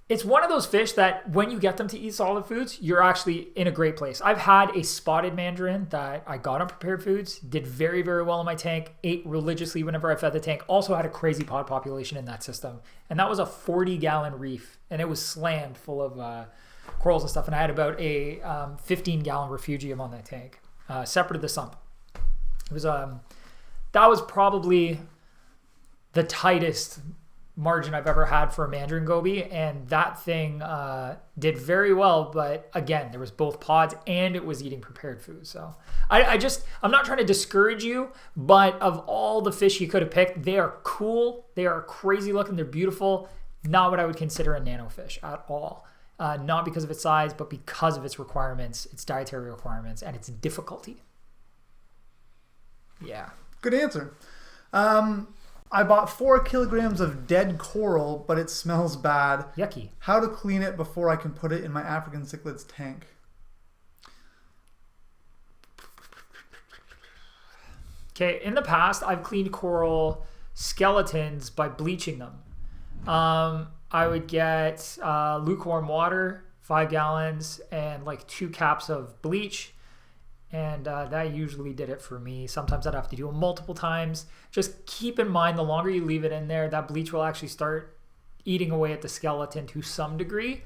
it's one of those fish that when you get them to eat solid foods, you're actually in a great place. I've had a spotted Mandarin that I got on prepared foods, did very, very well in my tank, ate religiously whenever I fed the tank, also had a crazy pod population in that system. And that was a 40-gallon reef, and it was slammed full of corals and stuff. And I had about a 15-gallon refugium on that tank, separate of the sump. It was that was probably the tightest margin I've ever had for a Mandarin goby, and that thing did very well. But again, there was both pods and it was eating prepared food. So I'm not trying to discourage you, but of all the fish you could have picked, they are cool, they are crazy looking, they're beautiful. Not what I would consider a nano fish at all. Not because of its size, but because of its requirements, its dietary requirements, and its difficulty. Yeah. Good answer. I bought 4 kilograms of dead coral, but it smells bad. Yucky. How to clean it before I can put it in my African cichlids tank? Okay, in the past, I've cleaned coral skeletons by bleaching them. I would get lukewarm water, 5 gallons, and like 2 caps of bleach. And that usually did it for me. Sometimes I'd have to do it multiple times. Just keep in mind, the longer you leave it in there, that bleach will actually start eating away at the skeleton to some degree.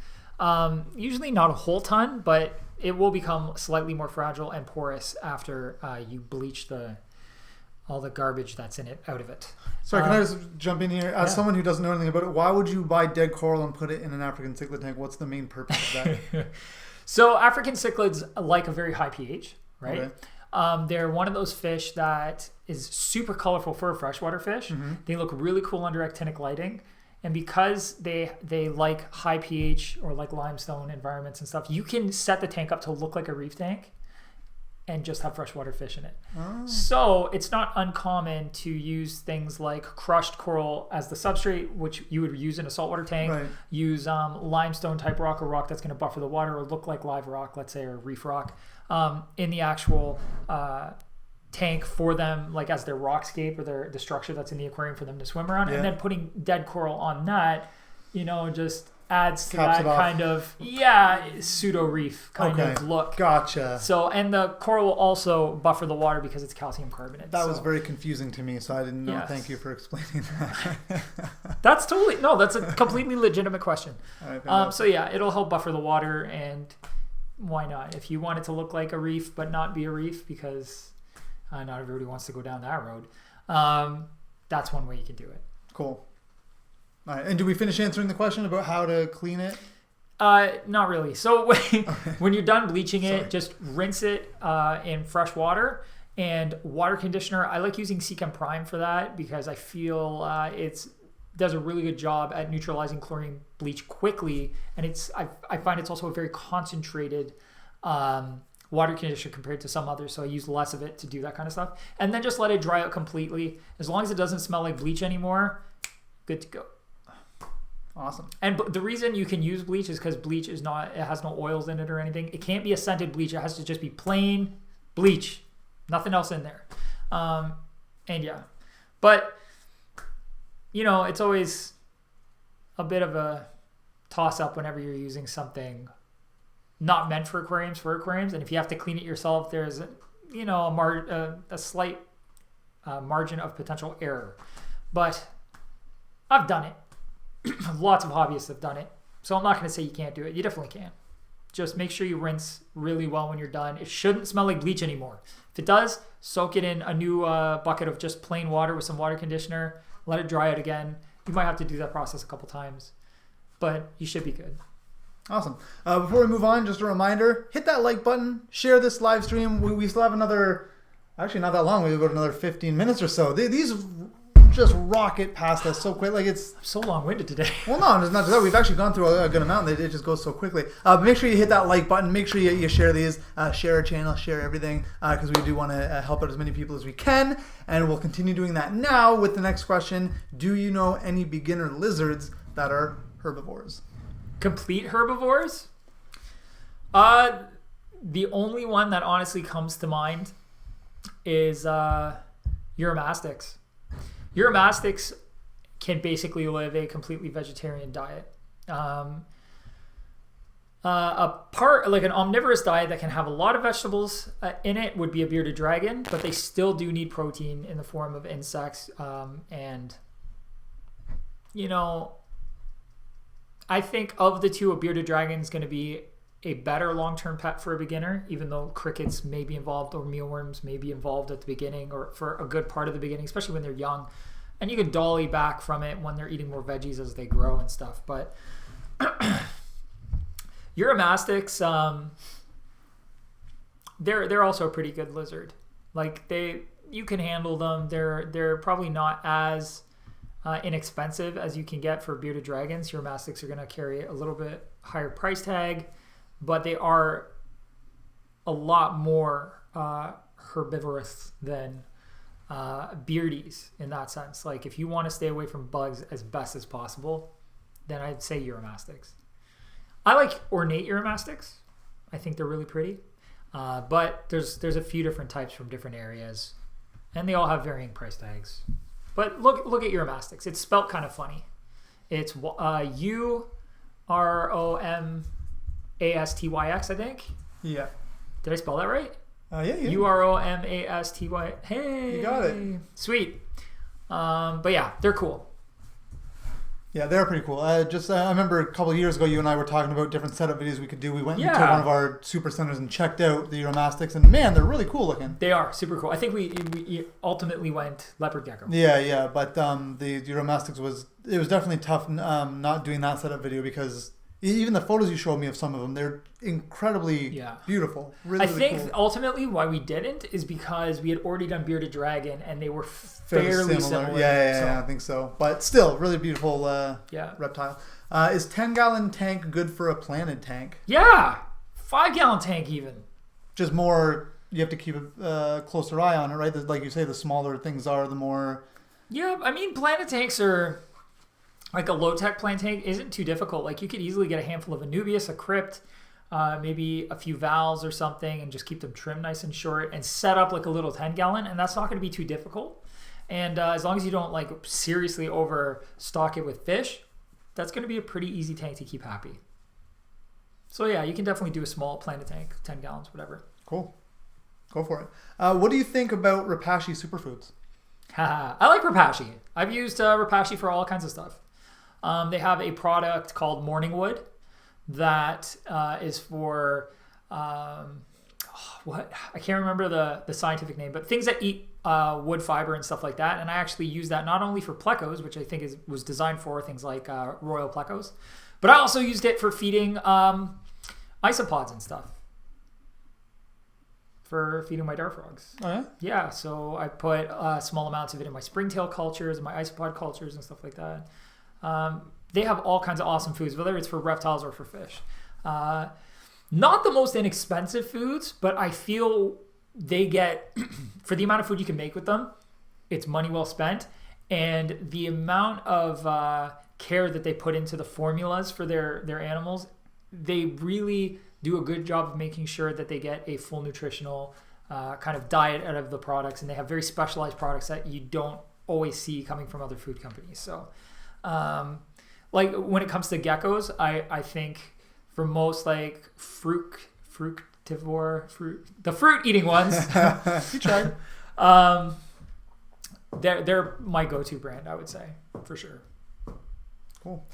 Usually not a whole ton, but it will become slightly more fragile and porous after you bleach all the garbage that's in it out of it. Sorry, can I just jump in here? As someone who doesn't know anything about it, why would you buy dead coral and put it in an African cichlid tank? What's the main purpose of that? So African cichlids like a very high pH. Right? Okay. They're one of those fish that is super colorful for a freshwater fish. Mm-hmm. They look really cool under actinic lighting. And because they like high pH or like limestone environments and stuff, you can set the tank up to look like a reef tank and just have freshwater fish in it. Oh. So it's not uncommon to use things like crushed coral as the substrate, which you would use in a saltwater tank. Right. Use limestone type rock or rock that's going to buffer the water or look like live rock, let's say, or reef rock, in the actual tank for them, like as their rockscape or the structure that's in the aquarium for them to swim around. Yeah. And then putting dead coral on that, just adds to that kind of pseudo reef kind of look. Gotcha. So, and the coral will also buffer the water because it's calcium carbonate. That was very confusing to me, so I didn't know. Yes. Thank you for explaining that. That's a completely legitimate question. Right, so yeah, it'll help buffer the water, and why not? If you want it to look like a reef but not be a reef, because not everybody wants to go down that road, that's one way you can do it. Cool. All right, and did we finish answering the question about how to clean it? Not really. So when you're done bleaching it, just rinse it in fresh water And water conditioner, I like using Seachem Prime for that because I feel it's does a really good job at neutralizing chlorine bleach quickly, and I find it's also a very concentrated water conditioner compared to some others, so I use less of it to do that kind of stuff. And then just let it dry out completely. As long as it doesn't smell like bleach anymore, good to go. Awesome. And the reason you can use bleach is because bleach it has no oils in it or anything. It can't be a scented bleach. It has to just be plain bleach. Nothing else in there. And yeah. But, it's always a bit of a toss-up whenever you're using something not meant for aquariums. And if you have to clean it yourself, there's, a slight margin of potential error. But I've done it. Lots of hobbyists have done it. So I'm not going to say you can't do it. You definitely can. Just make sure you rinse really well when you're done. It shouldn't smell like bleach anymore. If it does, soak it in a new bucket of just plain water with some water conditioner. Let it dry out again. You might have to do that process a couple times, but you should be good. Awesome. Before we move on, just a reminder, hit that like button, share this live stream. We still have another, actually not that long. We've got another 15 minutes or so. These just rocket past us so quick. Like I'm so long-winded today. Well, no, it's not just that. We've actually gone through a good amount. It just goes so quickly. But make sure you hit that like button. Make sure you share these. Share our channel. Share everything. Because we do want to help out as many people as we can. And we'll continue doing that now with the next question. Do you know any beginner lizards that are herbivores? Complete herbivores? The only one that honestly comes to mind is Uromastyx. Uromastyx can basically live a completely vegetarian diet. Like an omnivorous diet that can have a lot of vegetables in it would be a bearded dragon, but they still do need protein in the form of insects. I think of the two, a bearded dragon is going to be a better long-term pet for a beginner, even though crickets may be involved or mealworms may be involved at the beginning or for a good part of the beginning, especially when they're young. And you can dolly back from it when they're eating more veggies as they grow and stuff. But Uromastyx, they're also a pretty good lizard. Like you can handle them. They're probably not as inexpensive as you can get for bearded dragons. Uromastyx are going to carry a little bit higher price tag, but they are a lot more herbivorous than beardies in that sense. Like if you want to stay away from bugs as best as possible, then I'd say Uromastyx. I like ornate Uromastyx. I think they're really pretty. But there's a few different types from different areas, and they all have varying price tags. But look at Uromastyx. It's spelt kind of funny. It's Uromastyx, I think. Yeah. Did I spell that right? Yeah. Uromasty. Hey. You got it. Sweet. But yeah, they're cool. Yeah, they're pretty cool. I remember a couple of years ago, you and I were talking about different setup videos we could do. We went into one of our super centers and checked out the Uromastyx, and man, they're really cool looking. They are super cool. I think we ultimately went leopard gecko. Yeah, but the Uromastyx was definitely tough not doing that setup video because even the photos you showed me of some of them, they're incredibly beautiful. Really, I think cool. Ultimately why we didn't is because we had already done bearded dragon and they were fairly similar. Yeah, I think so. But still, really beautiful reptile. Is 10-gallon tank good for a planted tank? Yeah, 5-gallon tank even. Just more, you have to keep a closer eye on it, right? Like you say, the smaller things are, the more... Yeah, I mean, planted tanks are... Like a low-tech plant tank isn't too difficult. Like you could easily get a handful of Anubias, a crypt, maybe a few valves or something, and just keep them trimmed nice and short and set up like a little 10-gallon, and that's not going to be too difficult. And as long as you don't like seriously overstock it with fish, that's going to be a pretty easy tank to keep happy. So yeah, you can definitely do a small planted tank, 10 gallons, whatever. Cool. Go for it. What do you think about Repashy superfoods? I like Repashy. I've used Repashy for all kinds of stuff. They have a product called Morningwood that is for what I can't remember the scientific name, but things that eat wood fiber and stuff like that. And I actually use that not only for plecos, which I think was designed for things like royal plecos, but I also used it for feeding isopods and stuff. for feeding my dart frogs. Oh, yeah? Yeah, so I put small amounts of it in my springtail cultures, my isopod cultures, and stuff like that. They have all kinds of awesome foods, whether it's for reptiles or for fish. Not the most inexpensive foods, but I feel they get, for the amount of food you can make with them, it's money well spent. And the amount of care that they put into the formulas for their animals, they really do a good job of making sure that they get a full nutritional kind of diet out of the products. And they have very specialized products that you don't always see coming from other food companies. So like when it comes to geckos, I think for most like the fruit eating ones, You tried. they're my go-to brand, I would say, for sure. Cool.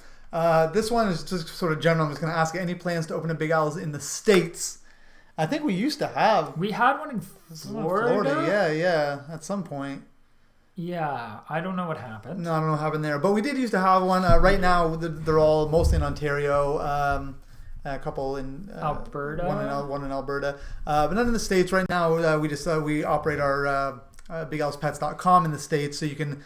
This one is just sort of general. I'm just going to ask, any plans to open a Big Als in the States? I think we used to have. We had one in Florida. Yeah, at some point. Yeah, I don't know what happened. No, I don't know what happened there. But we did used to have one. Right now, they're all mostly in Ontario. A couple in Alberta. One in Alberta. But none in the States right now. We operate our BigAlsPets.com in the States, so you can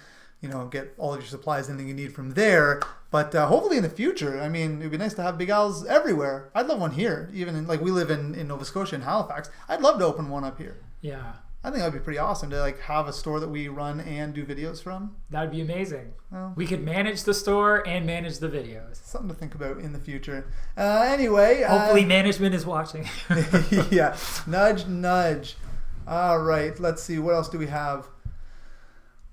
get all of your supplies, anything you need from there. But hopefully in the future, I mean, it'd be nice to have Big Als everywhere. I'd love one here, even in, like, we live in Nova Scotia in Halifax. I'd love to open one up here. Yeah. I think that'd be pretty awesome to like have a store that we run and do videos from. That'd be amazing. Well, We could manage the store and manage the videos. something to think about in the future. Anyway. Hopefully management is watching. Yeah. Nudge, nudge. All right. Let's see. What else do we have?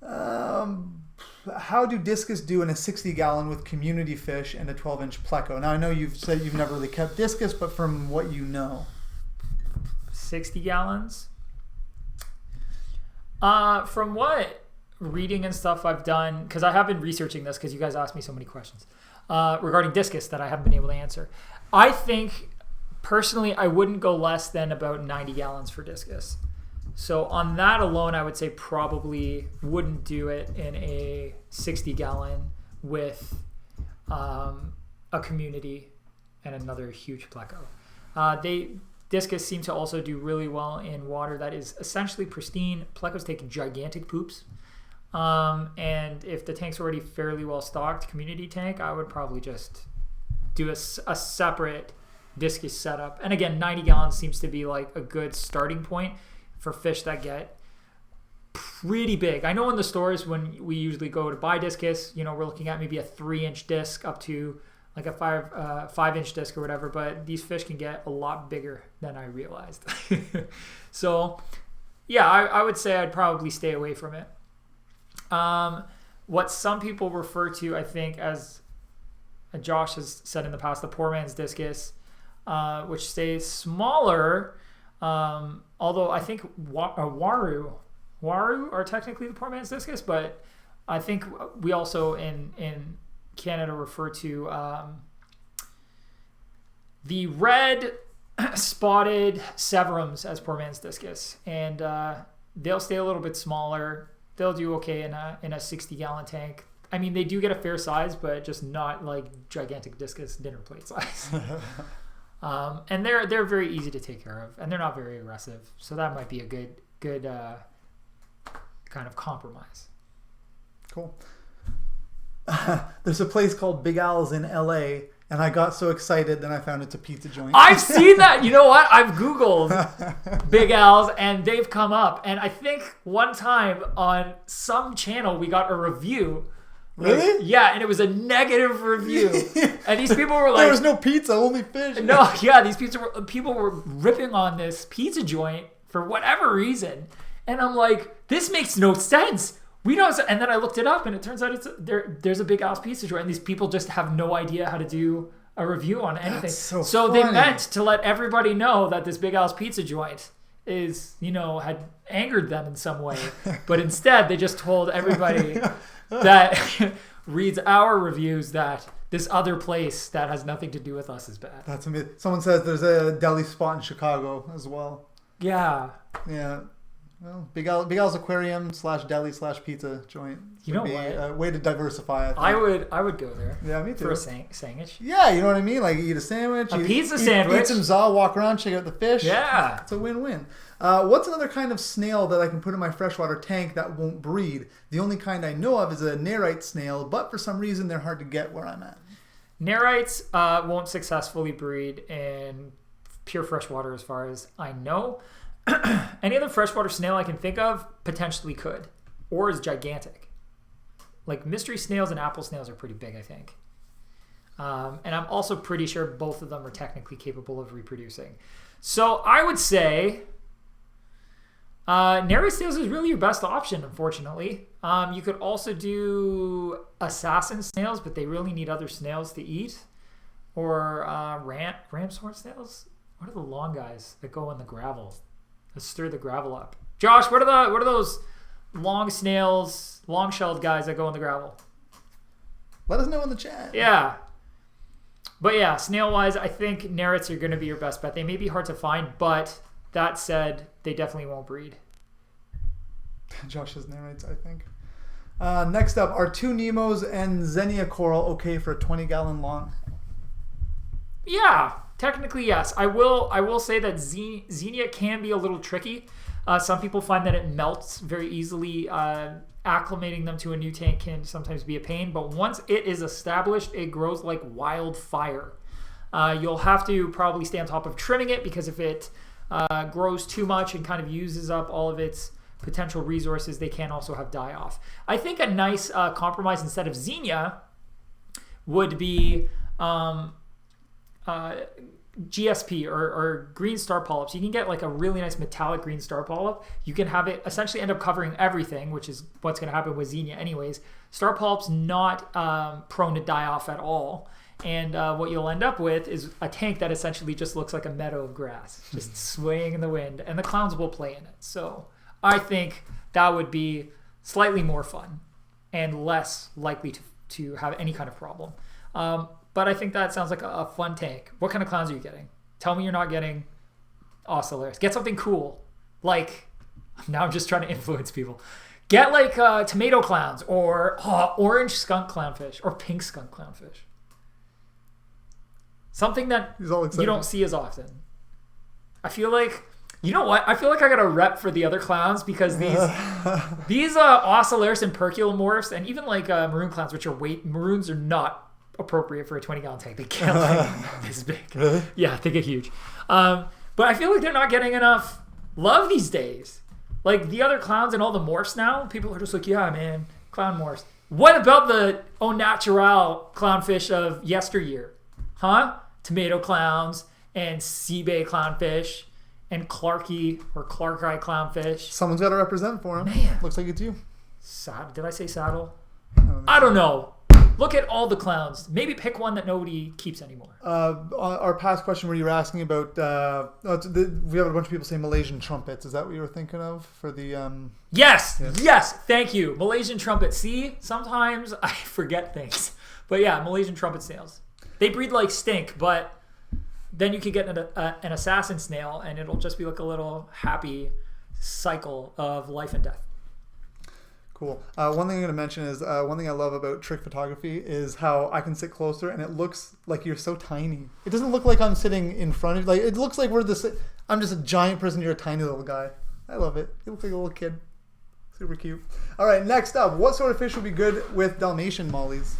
How do discus do in a 60-gallon with community fish and a 12-inch pleco? Now, I know you've said you've never really kept discus, but from what you know. 60 gallons? From what reading and stuff I've done, because I have been researching this because you guys asked me so many questions regarding discus that I haven't been able to answer. I think, personally, I wouldn't go less than about 90 gallons for discus. So on that alone, I would say probably wouldn't do it in a 60-gallon with a community and another huge pleco. Discus seem to also do really well in water that is essentially pristine. Plecos take gigantic poops. And if the tank's already fairly well stocked, community tank, I would probably just do a separate discus setup. And again, 90 gallons seems to be like a good starting point for fish that get pretty big. I know in the stores when we usually go to buy discus, we're looking at maybe a 3-inch disc up to like a 5-inch disc or whatever, but these fish can get a lot bigger than I realized. So yeah, I would say I'd probably stay away from it. What some people refer to, I think, as Josh has said in the past, the poor man's discus, which stays smaller, although I think waru are technically the poor man's discus, but I think we also in Canada refer to the red spotted severums as poor man's discus, and they'll stay a little bit smaller. They'll do okay in a 60-gallon tank. I mean, they do get a fair size, but just not like gigantic discus dinner plate size. And they're very easy to take care of, and they're not very aggressive, so that might be a good kind of compromise. Cool. There's a place called Big Als in LA, and I got so excited then I found it's a pizza joint. I've seen that. You know what? I've Googled Big Als and they've come up. And I think one time on some channel we got a review. Really? Yeah, and it was a negative review. And these people were like, there was no pizza, only fish. No, yeah, these people were ripping on this pizza joint for whatever reason. And I'm like, this makes no sense. We don't. And then I looked it up, and it turns out there's a Big Als pizza joint, and these people just have no idea how to do a review on anything. That's so they funny. meant to let everybody know that this Big Als pizza joint is, had angered them in some way, but instead they just told everybody that reads our reviews that this other place that has nothing to do with us is bad. That's amazing. Someone says there's a deli spot in Chicago as well. Yeah. Yeah. Well, Big Als Aquarium / deli / pizza joint. You know would be what? a way to diversify. I would go there. Yeah, me too. For a sandwich. Yeah, you know what I mean? Like eat a sandwich. Pizza sandwich. Eat some za, walk around, check out the fish. Yeah. It's a win-win. What's another kind of snail that I can put in my freshwater tank that won't breed? The only kind I know of is a Nerite snail, but for some reason they're hard to get where I'm at. Nerites won't successfully breed in pure freshwater as far as I know. Any other freshwater snail I can think of potentially could, or is gigantic. Like mystery snails and apple snails are pretty big, I think. And I'm also pretty sure both of them are technically capable of reproducing. So I would say Nerite snails is really your best option, unfortunately. You could also do assassin snails, but they really need other snails to eat. Or ramshorn snails. What are the long guys that go in the gravel? Let's stir the gravel up. Josh, what are those long snails, long-shelled guys that go in the gravel? Let us know in the chat. Yeah. But yeah, snail-wise, I think Nerites are going to be your best bet. They may be hard to find, but that said, they definitely won't breed. Josh has Nerites, I think. Next up, are 2 Nemos and Xenia coral okay for a 20-gallon long? Yeah, technically yes. I will say that Xenia can be a little tricky. Some people find that it melts very easily. Acclimating them to a new tank can sometimes be a pain, but once it is established, it grows like wildfire. You'll have to probably stay on top of trimming it, because if it grows too much and kind of uses up all of its potential resources, they can also have die-off. I think a nice compromise instead of Xenia would be GSP or green star polyps. You can get like a really nice metallic green star polyp. You can have it essentially end up covering everything, which is what's going to happen with Xenia anyways. Star polyps not prone to die off at all. And what you'll end up with is a tank that essentially just looks like a meadow of grass, just swaying in the wind, and the clowns will play in it. So I think that would be slightly more fun and less likely to have any kind of problem. But I think that sounds like a fun tank. What kind of clowns are you getting? Tell me you're not getting oscillaries. Get something cool. Like, now I'm just trying to influence people. Get like tomato clowns or orange skunk clownfish or pink skunk clownfish. Something that you don't see as often. I feel like, you know what? I feel like I got a rep for the other clowns, because these oscillaris and perculomorphs, and even like maroon clowns, which are maroons are not appropriate for a 20-gallon tank. They can't like this big. Really? Yeah, they get huge. But I feel like they're not getting enough love these days. Like the other clowns and all the morphs now, people are just like, yeah, man, clown morphs. What about the au natural clownfish of yesteryear? Huh? Tomato clowns and sea bay clownfish and Clarky or Clark-eye clownfish. Someone's got to represent for him. Man. Looks like it's you. Did I say saddle? I don't know. Look at all the clowns. Maybe pick one that nobody keeps anymore. Our past question where you were asking about, we have a bunch of people say Malaysian trumpets. Is that what you were thinking of for the... Yes. Thank you. Malaysian trumpet. See, sometimes I forget things. But yeah, Malaysian trumpet snails. They breed like stink, but then you could get an assassin snail, and it'll just be like a little happy cycle of life and death. Cool. One thing I'm going to mention is one thing I love about trick photography is how I can sit closer and it looks like you're so tiny. It doesn't look like I'm sitting in front of you. Like, it looks like I'm just a giant person. You're a tiny little guy. I love it. You look like a little kid. Super cute. All right, next up. What sort of fish would be good with Dalmatian mollies?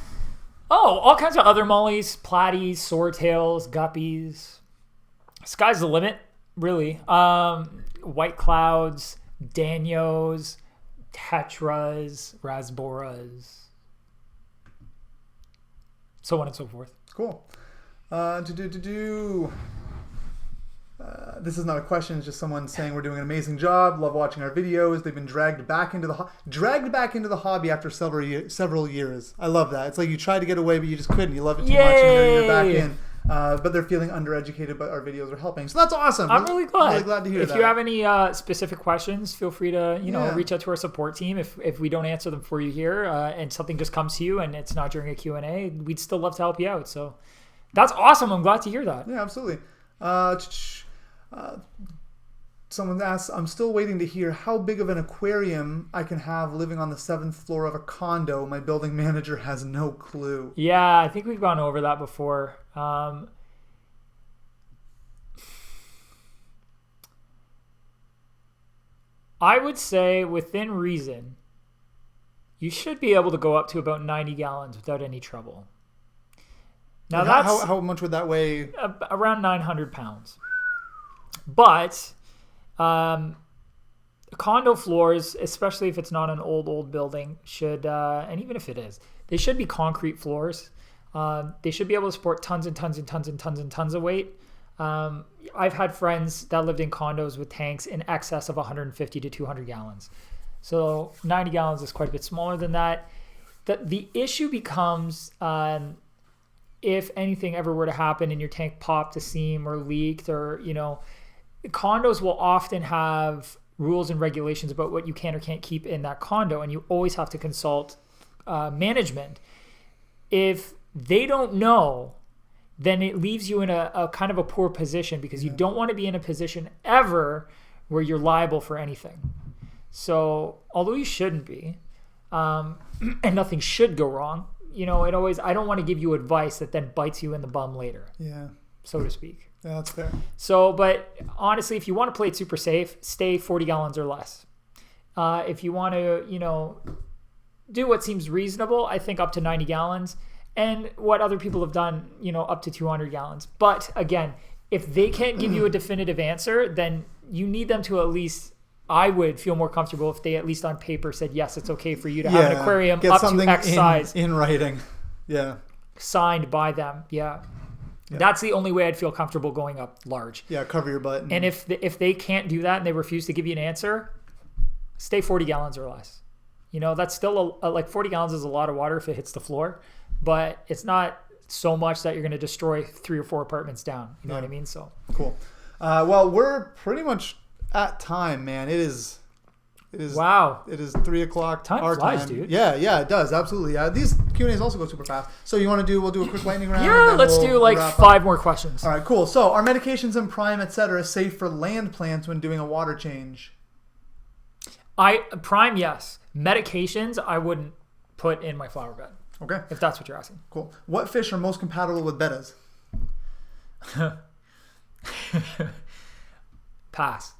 Oh, all kinds of other mollies, platies, swordtails, guppies. Sky's the limit, really. White clouds, danios, tetras, rasboras, so on and so forth. Cool. This is not a question. It's just someone saying we're doing an amazing job. Love watching our videos. They've been dragged back into the hobby after several years. I love that. It's like you tried to get away, but you just couldn't. You love it too much, and you're back in. But they're feeling undereducated, but our videos are helping. So that's awesome. I'm really glad. Really glad to hear that. If you have any specific questions, feel free to reach out to our support team. If we don't answer them for you here, and something just comes to you and it's not during a Q&A, we'd still love to help you out. So that's awesome. I'm glad to hear that. Yeah, absolutely. Someone asks, I'm still waiting to hear how big of an aquarium I can have living on the 7th floor of a condo. My building manager has no clue. Yeah, I think we've gone over that before. I would say within reason, you should be able to go up to about 90 gallons without any trouble. Now that's how much would that weigh? Around 900 pounds. But condo floors, especially if it's not an old building, should, and even if it is, they should be concrete floors. They should be able to support tons and tons and tons and tons and tons of weight. I've had friends that lived in condos with tanks in excess of 150 to 200 gallons. So 90 gallons is quite a bit smaller than that. The issue becomes if anything ever were to happen and your tank popped a seam or leaked, or, condos will often have rules and regulations about what you can or can't keep in that condo, and you always have to consult management. If they don't know, then it leaves you in a kind of a poor position, because you don't want to be in a position ever where you're liable for anything. So although you shouldn't be, and nothing should go wrong, I don't want to give you advice that then bites you in the bum later. Yeah. So to speak. Yeah, that's fair. So, but honestly, if you want to play it super safe, stay 40 gallons or less. If you want to, do what seems reasonable, I think up to 90 gallons. And what other people have done, up to 200 gallons. But again, if they can't give you a definitive answer, then you need them to at least, I would feel more comfortable if they at least on paper said, yes, it's okay for you to have an aquarium up to X size. In writing. Yeah. Signed by them. Yeah. That's the only way I'd feel comfortable going up large. Yeah, cover your butt. And if they can't do that and they refuse to give you an answer, stay 40 gallons or less. That's still like 40 gallons is a lot of water if it hits the floor, but it's not so much that you're going to destroy 3 or 4 apartments down. You know what I mean? So cool. Well, we're pretty much at time, man. It is. Wow. It is 3:00. Time flies, dude. Yeah, it does. Absolutely. These Q&As also go super fast. So we'll do a quick lightning round. Yeah, let's do like 5 more questions. All right, cool. So are medications and prime, etc. safe for land plants when doing a water change? Prime, yes. Medications, I wouldn't put in my flower bed. Okay. If that's what you're asking. Cool. What fish are most compatible with bettas? Pass.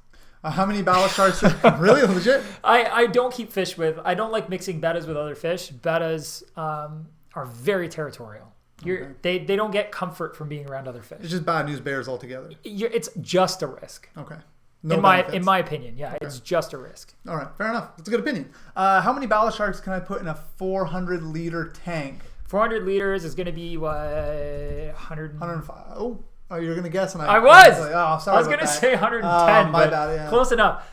How many Bala sharks? Really? Legit? I don't keep fish with. I don't like mixing bettas with other fish. Bettas are very territorial. They don't get comfort from being around other fish. It's just bad news bears altogether. It's just a risk. Okay. In my opinion, yeah, okay. It's just a risk. All right, fair enough. That's a good opinion. How many Bala sharks can I put in a 400-liter tank? 400 liters is going to be what, 105. Oh, you're going to guess. And I was. Sorry. I was going to say 110. My bad. Yeah. Close enough.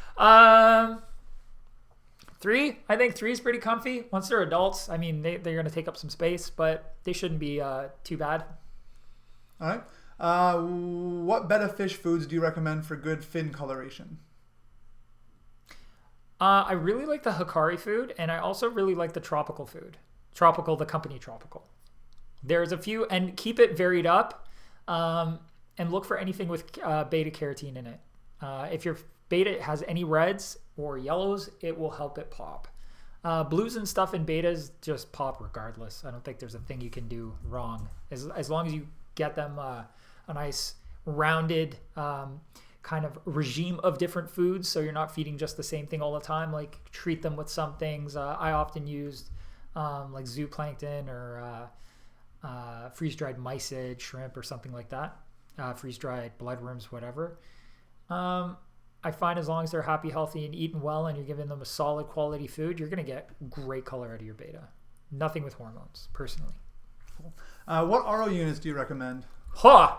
3. I think 3 is pretty comfy. Once they're adults, I mean, they're going to take up some space, but they shouldn't be too bad. All right. What betta fish foods do you recommend for good fin coloration? I really like the Hikari food, and I also really like the tropical food. The company Tropical. There's a few, and keep it varied up, and look for anything with beta carotene in it. If your beta has any reds or yellows, it will help it pop. Blues and stuff in betas just pop regardless. I don't think there's a thing you can do wrong. As long as you get them a nice rounded kind of regime of different foods, so you're not feeding just the same thing all the time. Like treat them with some things. I often used like zooplankton or freeze-dried mysid, shrimp, or something like that. Freeze-dried bloodworms, whatever. I find as long as they're happy, healthy, and eating well, and you're giving them a solid quality food, you're going to get great color out of your beta. Nothing with hormones, personally. Cool. What RO units do you recommend? I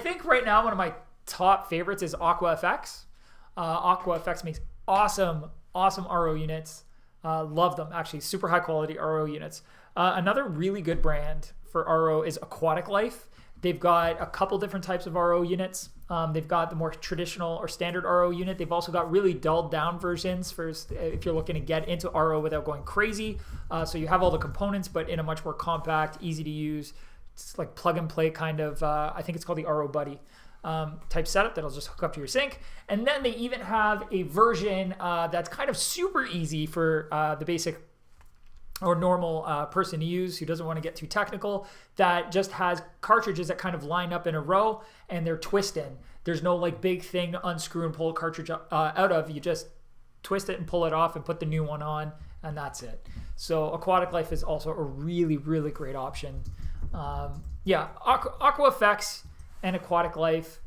think right now one of my top favorites is Aqua FX. Aqua FX makes awesome RO units. Love them, actually. Super high quality RO units. Another really good brand for RO is Aquatic Life. They've got a couple different types of RO units. They've got the more traditional or standard RO unit. They've also got really dulled down versions for if you're looking to get into RO without going crazy. So you have all the components, but in a much more compact, easy to use it's like plug and play kind of, I think it's called the RO Buddy type setup that'll just hook up to your sink. And then they even have a version that's kind of super easy for the basic or normal person to use who doesn't want to get too technical, that just has cartridges that kind of line up in a row and they're twisting. There's no like big thing to unscrew and pull a cartridge out of. You just twist it and pull it off and put the new one on, and that's it. So Aquatic Life is also a really, really great option. Aqua Effects and Aquatic Life.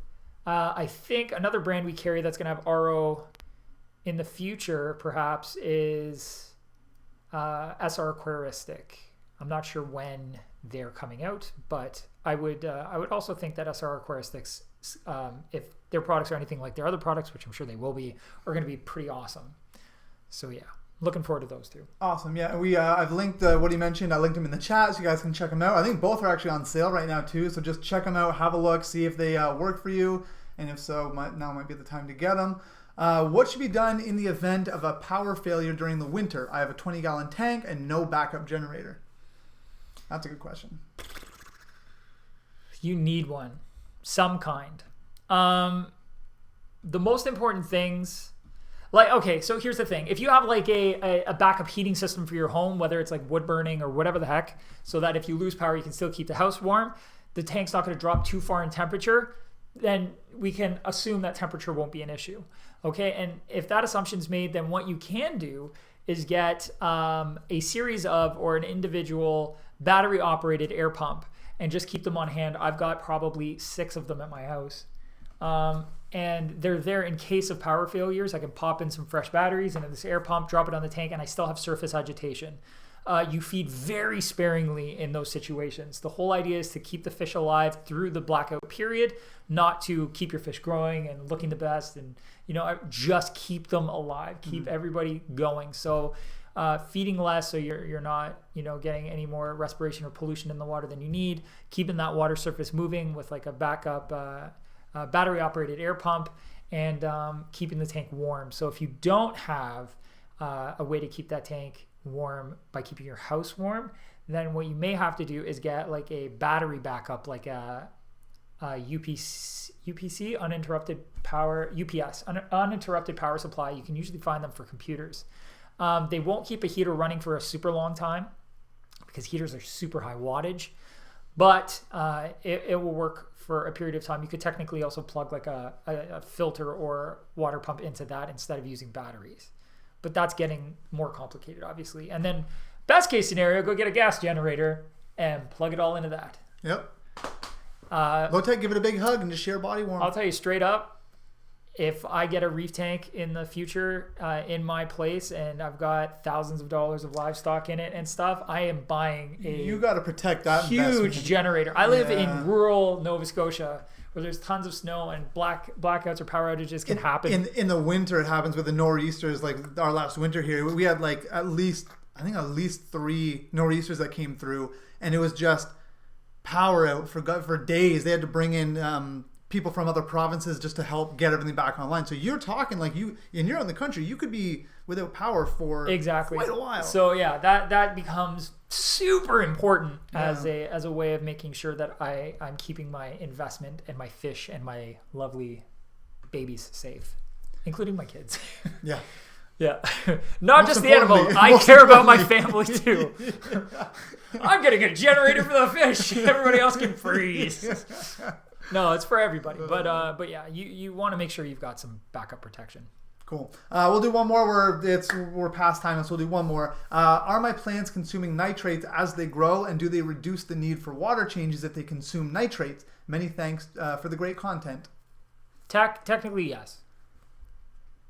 I think another brand we carry that's going to have RO in the future perhaps is SR Aquaristic. I'm not sure when they're coming out, but I would also think that SR Aquaristics, if their products are anything like their other products, which I'm sure they will be, are going to be pretty awesome. So yeah, looking forward to those two. Awesome. Yeah, we I've linked what he mentioned. I linked them in the chat, so you guys can check them out. I think both are actually on sale right now too. So just check them out, have a look, see if they work for you, and if so, now might be the time to get them. What should be done in the event of a power failure during the winter? I have a 20-gallon tank and no backup generator. That's a good question. You need one, some kind. The most important things, like, okay, so here's the thing. If you have like a backup heating system for your home, whether it's like wood burning or whatever the heck, so that if you lose power, you can still keep the house warm, the tank's not going to drop too far in temperature, then we can assume that temperature won't be an issue. Okay, and if that assumption's made, then what you can do is get a series of or an individual battery operated air pump and just keep them on hand. I've got probably 6 of them at my house. And they're there in case of power failures. I can pop in some fresh batteries into this air pump, drop it on the tank, and I still have surface agitation. You feed very sparingly in those situations. The whole idea is to keep the fish alive through the blackout period, not to keep your fish growing and looking the best, and just keep them alive, keep everybody going. So feeding less so you're not getting any more respiration or pollution in the water than you need, keeping that water surface moving with like a backup battery operated air pump, and keeping the tank warm. So if you don't have a way to keep that tank warm by keeping your house warm, then what you may have to do is get like a battery backup, like a UPC, uninterrupted power, UPS, uninterrupted power supply. You can usually find them for computers. They won't keep a heater running for a super long time because heaters are super high wattage, but it will work for a period of time. You could technically also plug like a filter or water pump into that instead of using batteries. But that's getting more complicated, obviously. And then best case scenario, go get a gas generator and plug it all into that. Yep. Low tech, give it a big hug and just share body warmth. I'll tell you straight up, if I get a reef tank in the future in my place and I've got thousands of dollars of livestock in it and stuff, I am buying a you got to protect that huge investment. Generator. I live in rural Nova Scotia, where there's tons of snow and blackouts or power outages can happen. In the winter, it happens with the nor'easters. Like our last winter here, we had like at least 3 nor'easters that came through, and it was just power out for days. They had to bring in people from other provinces just to help get everything back online. So you're talking like you're in the country, you could be without power for quite a while. So yeah, that becomes super important as a way of making sure that I'm keeping my investment and my fish and my lovely babies safe, including my kids. Yeah. Yeah. Not just the animal. I care about my family too. I'm getting a generator for the fish. Everybody else can freeze. No, it's for everybody. But yeah, you want to make sure you've got some backup protection. Cool. We'll do one more. We're past time, so we'll do one more. Are my plants consuming nitrates as they grow, and do they reduce the need for water changes if they consume nitrates? Many thanks for the great content. Technically, yes.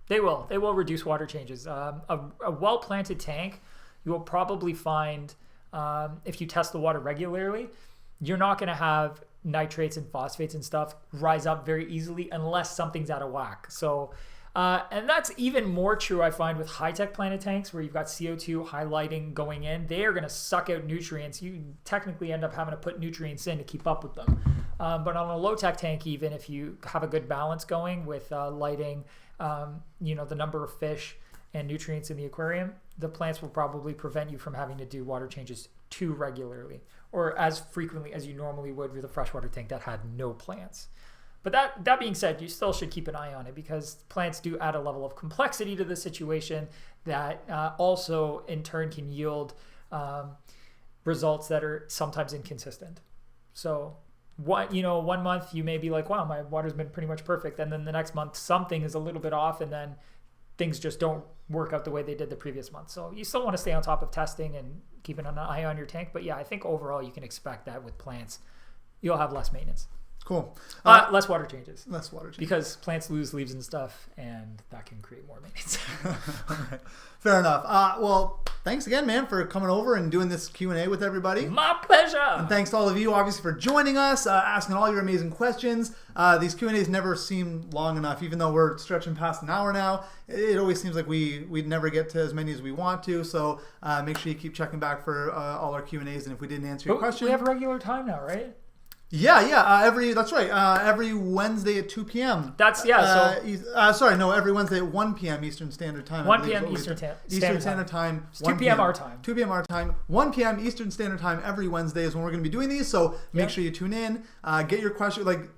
They will. They will reduce water changes. A well-planted tank, you will probably find, if you test the water regularly, you're not going to have nitrates and phosphates and stuff rise up very easily unless something's out of whack. So, and that's even more true, I find, with high-tech planted tanks where you've got CO2 highlighting going in. They are going to suck out nutrients. You technically end up having to put nutrients in to keep up with them. But on a low-tech tank, even if you have a good balance going with lighting, the number of fish and nutrients in the aquarium, the plants will probably prevent you from having to do water changes too regularly or as frequently as you normally would with a freshwater tank that had no plants. But that being said, you still should keep an eye on it because plants do add a level of complexity to the situation that also in turn can yield results that are sometimes inconsistent. So one month you may be like, wow, my water's been pretty much perfect. And then the next month something is a little bit off and then things just don't work out the way they did the previous month. So you still want to stay on top of testing and keeping an eye on your tank. But yeah, I think overall you can expect that with plants, you'll have less maintenance. Cool. Less water changes. Less water changes. Because plants lose leaves and stuff, and that can create more maintenance. All right. Fair enough. Well, thanks again, man, for coming over and doing this Q&A with everybody. My pleasure. And thanks to all of you, obviously, for joining us, asking all your amazing questions. These Q&As never seem long enough, even though we're stretching past an hour now. It always seems like we'd never get to as many as we want to. So make sure you keep checking back for all our Q&As. And if we didn't answer your question, we have regular time now, right? Yeah. That's right. Every Wednesday at 2 p.m. Every Wednesday at 1 p.m. Eastern Standard Time. 1 p.m. Eastern Standard Time. It's 2 p.m. our time. 2 p.m. our time. 1 p.m. Eastern Standard Time every Wednesday is when we're going to be doing these. So make sure you tune in. Get your question,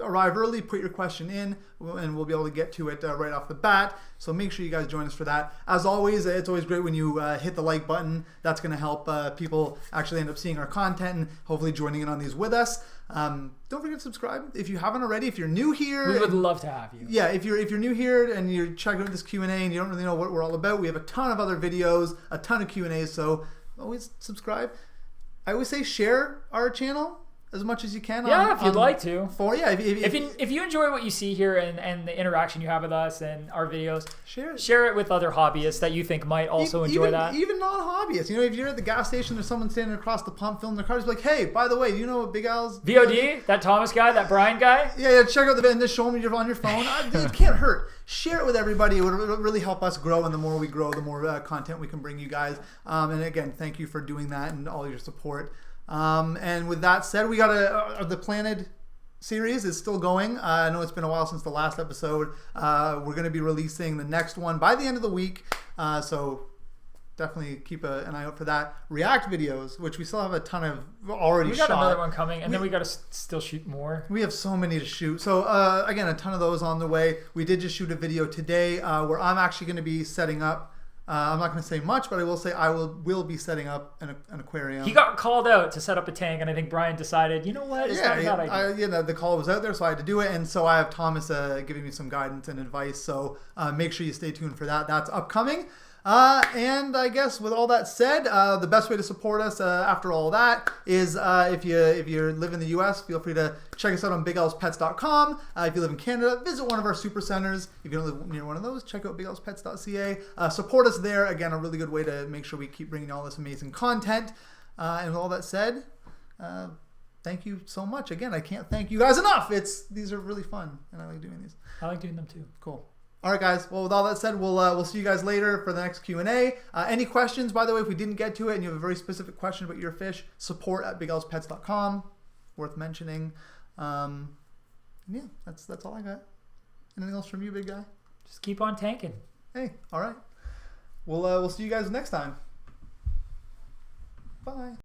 arrive early, put your question in, and we'll be able to get to it right off the bat. So make sure you guys join us for that. As always, it's always great when you hit the like button. That's going to help people actually end up seeing our content and hopefully joining in on these with us. Don't forget to subscribe if you haven't already. If you're new here, we would love to have you. Yeah, if you're new here and you're checking out this Q&A and you don't really know what we're all about, we have a ton of other videos, a ton of Q&As. So always subscribe. I always say share our channel as much as you can. If you'd like to. If you enjoy what you see here and the interaction you have with us and our videos, share it with other hobbyists that you think might also enjoy that. Even non-hobbyists. If you're at the gas station, there's someone standing across the pump filming their car. Just like, hey, by the way, do you know what Big Als VOD? That Thomas guy, that Brian guy? Yeah. Check out the video and just show them on your phone. It can't hurt. Share it with everybody. It would really help us grow, and the more we grow, the more content we can bring you guys. And again, thank you for doing that and all your support. And with that said, we got the Planted series is still going. I know it's been a while since the last episode. We're going to be releasing the next one by the end of the week. So definitely keep an eye out for that. React videos, which we still have a ton of already shot. We got another one coming, and then we got to still shoot more. We have so many to shoot. So again, a ton of those on the way. We did just shoot a video today where I'm actually going to be setting up. I'm not going to say much, but I will say I will be setting up an aquarium. He got called out to set up a tank, and I think Brian decided, you know what, it's not a bad idea. The call was out there, so I had to do it, and so I have Thomas giving me some guidance and advice. So make sure you stay tuned for that. That's upcoming. And I guess with all that said, the best way to support us after all that is if you live in the US, feel free to check us out on bigalspets.com. If you live in Canada, visit one of our super centers. If you don't live near one of those, check out bigalspets.ca. Support us there. Again, a really good way to make sure we keep bringing you all this amazing content. And with all that said, thank you so much. Again, I can't thank you guys enough. These are really fun, and I like doing these. I like doing them too. Cool. All right, guys. Well, with all that said, we'll see you guys later for the next Q&A. Any questions, by the way, if we didn't get to it and you have a very specific question about your fish, support at bigalspets.com. Worth mentioning. Yeah, that's all I got. Anything else from you, big guy? Just keep on tanking. Hey, all right. We'll see you guys next time. Bye.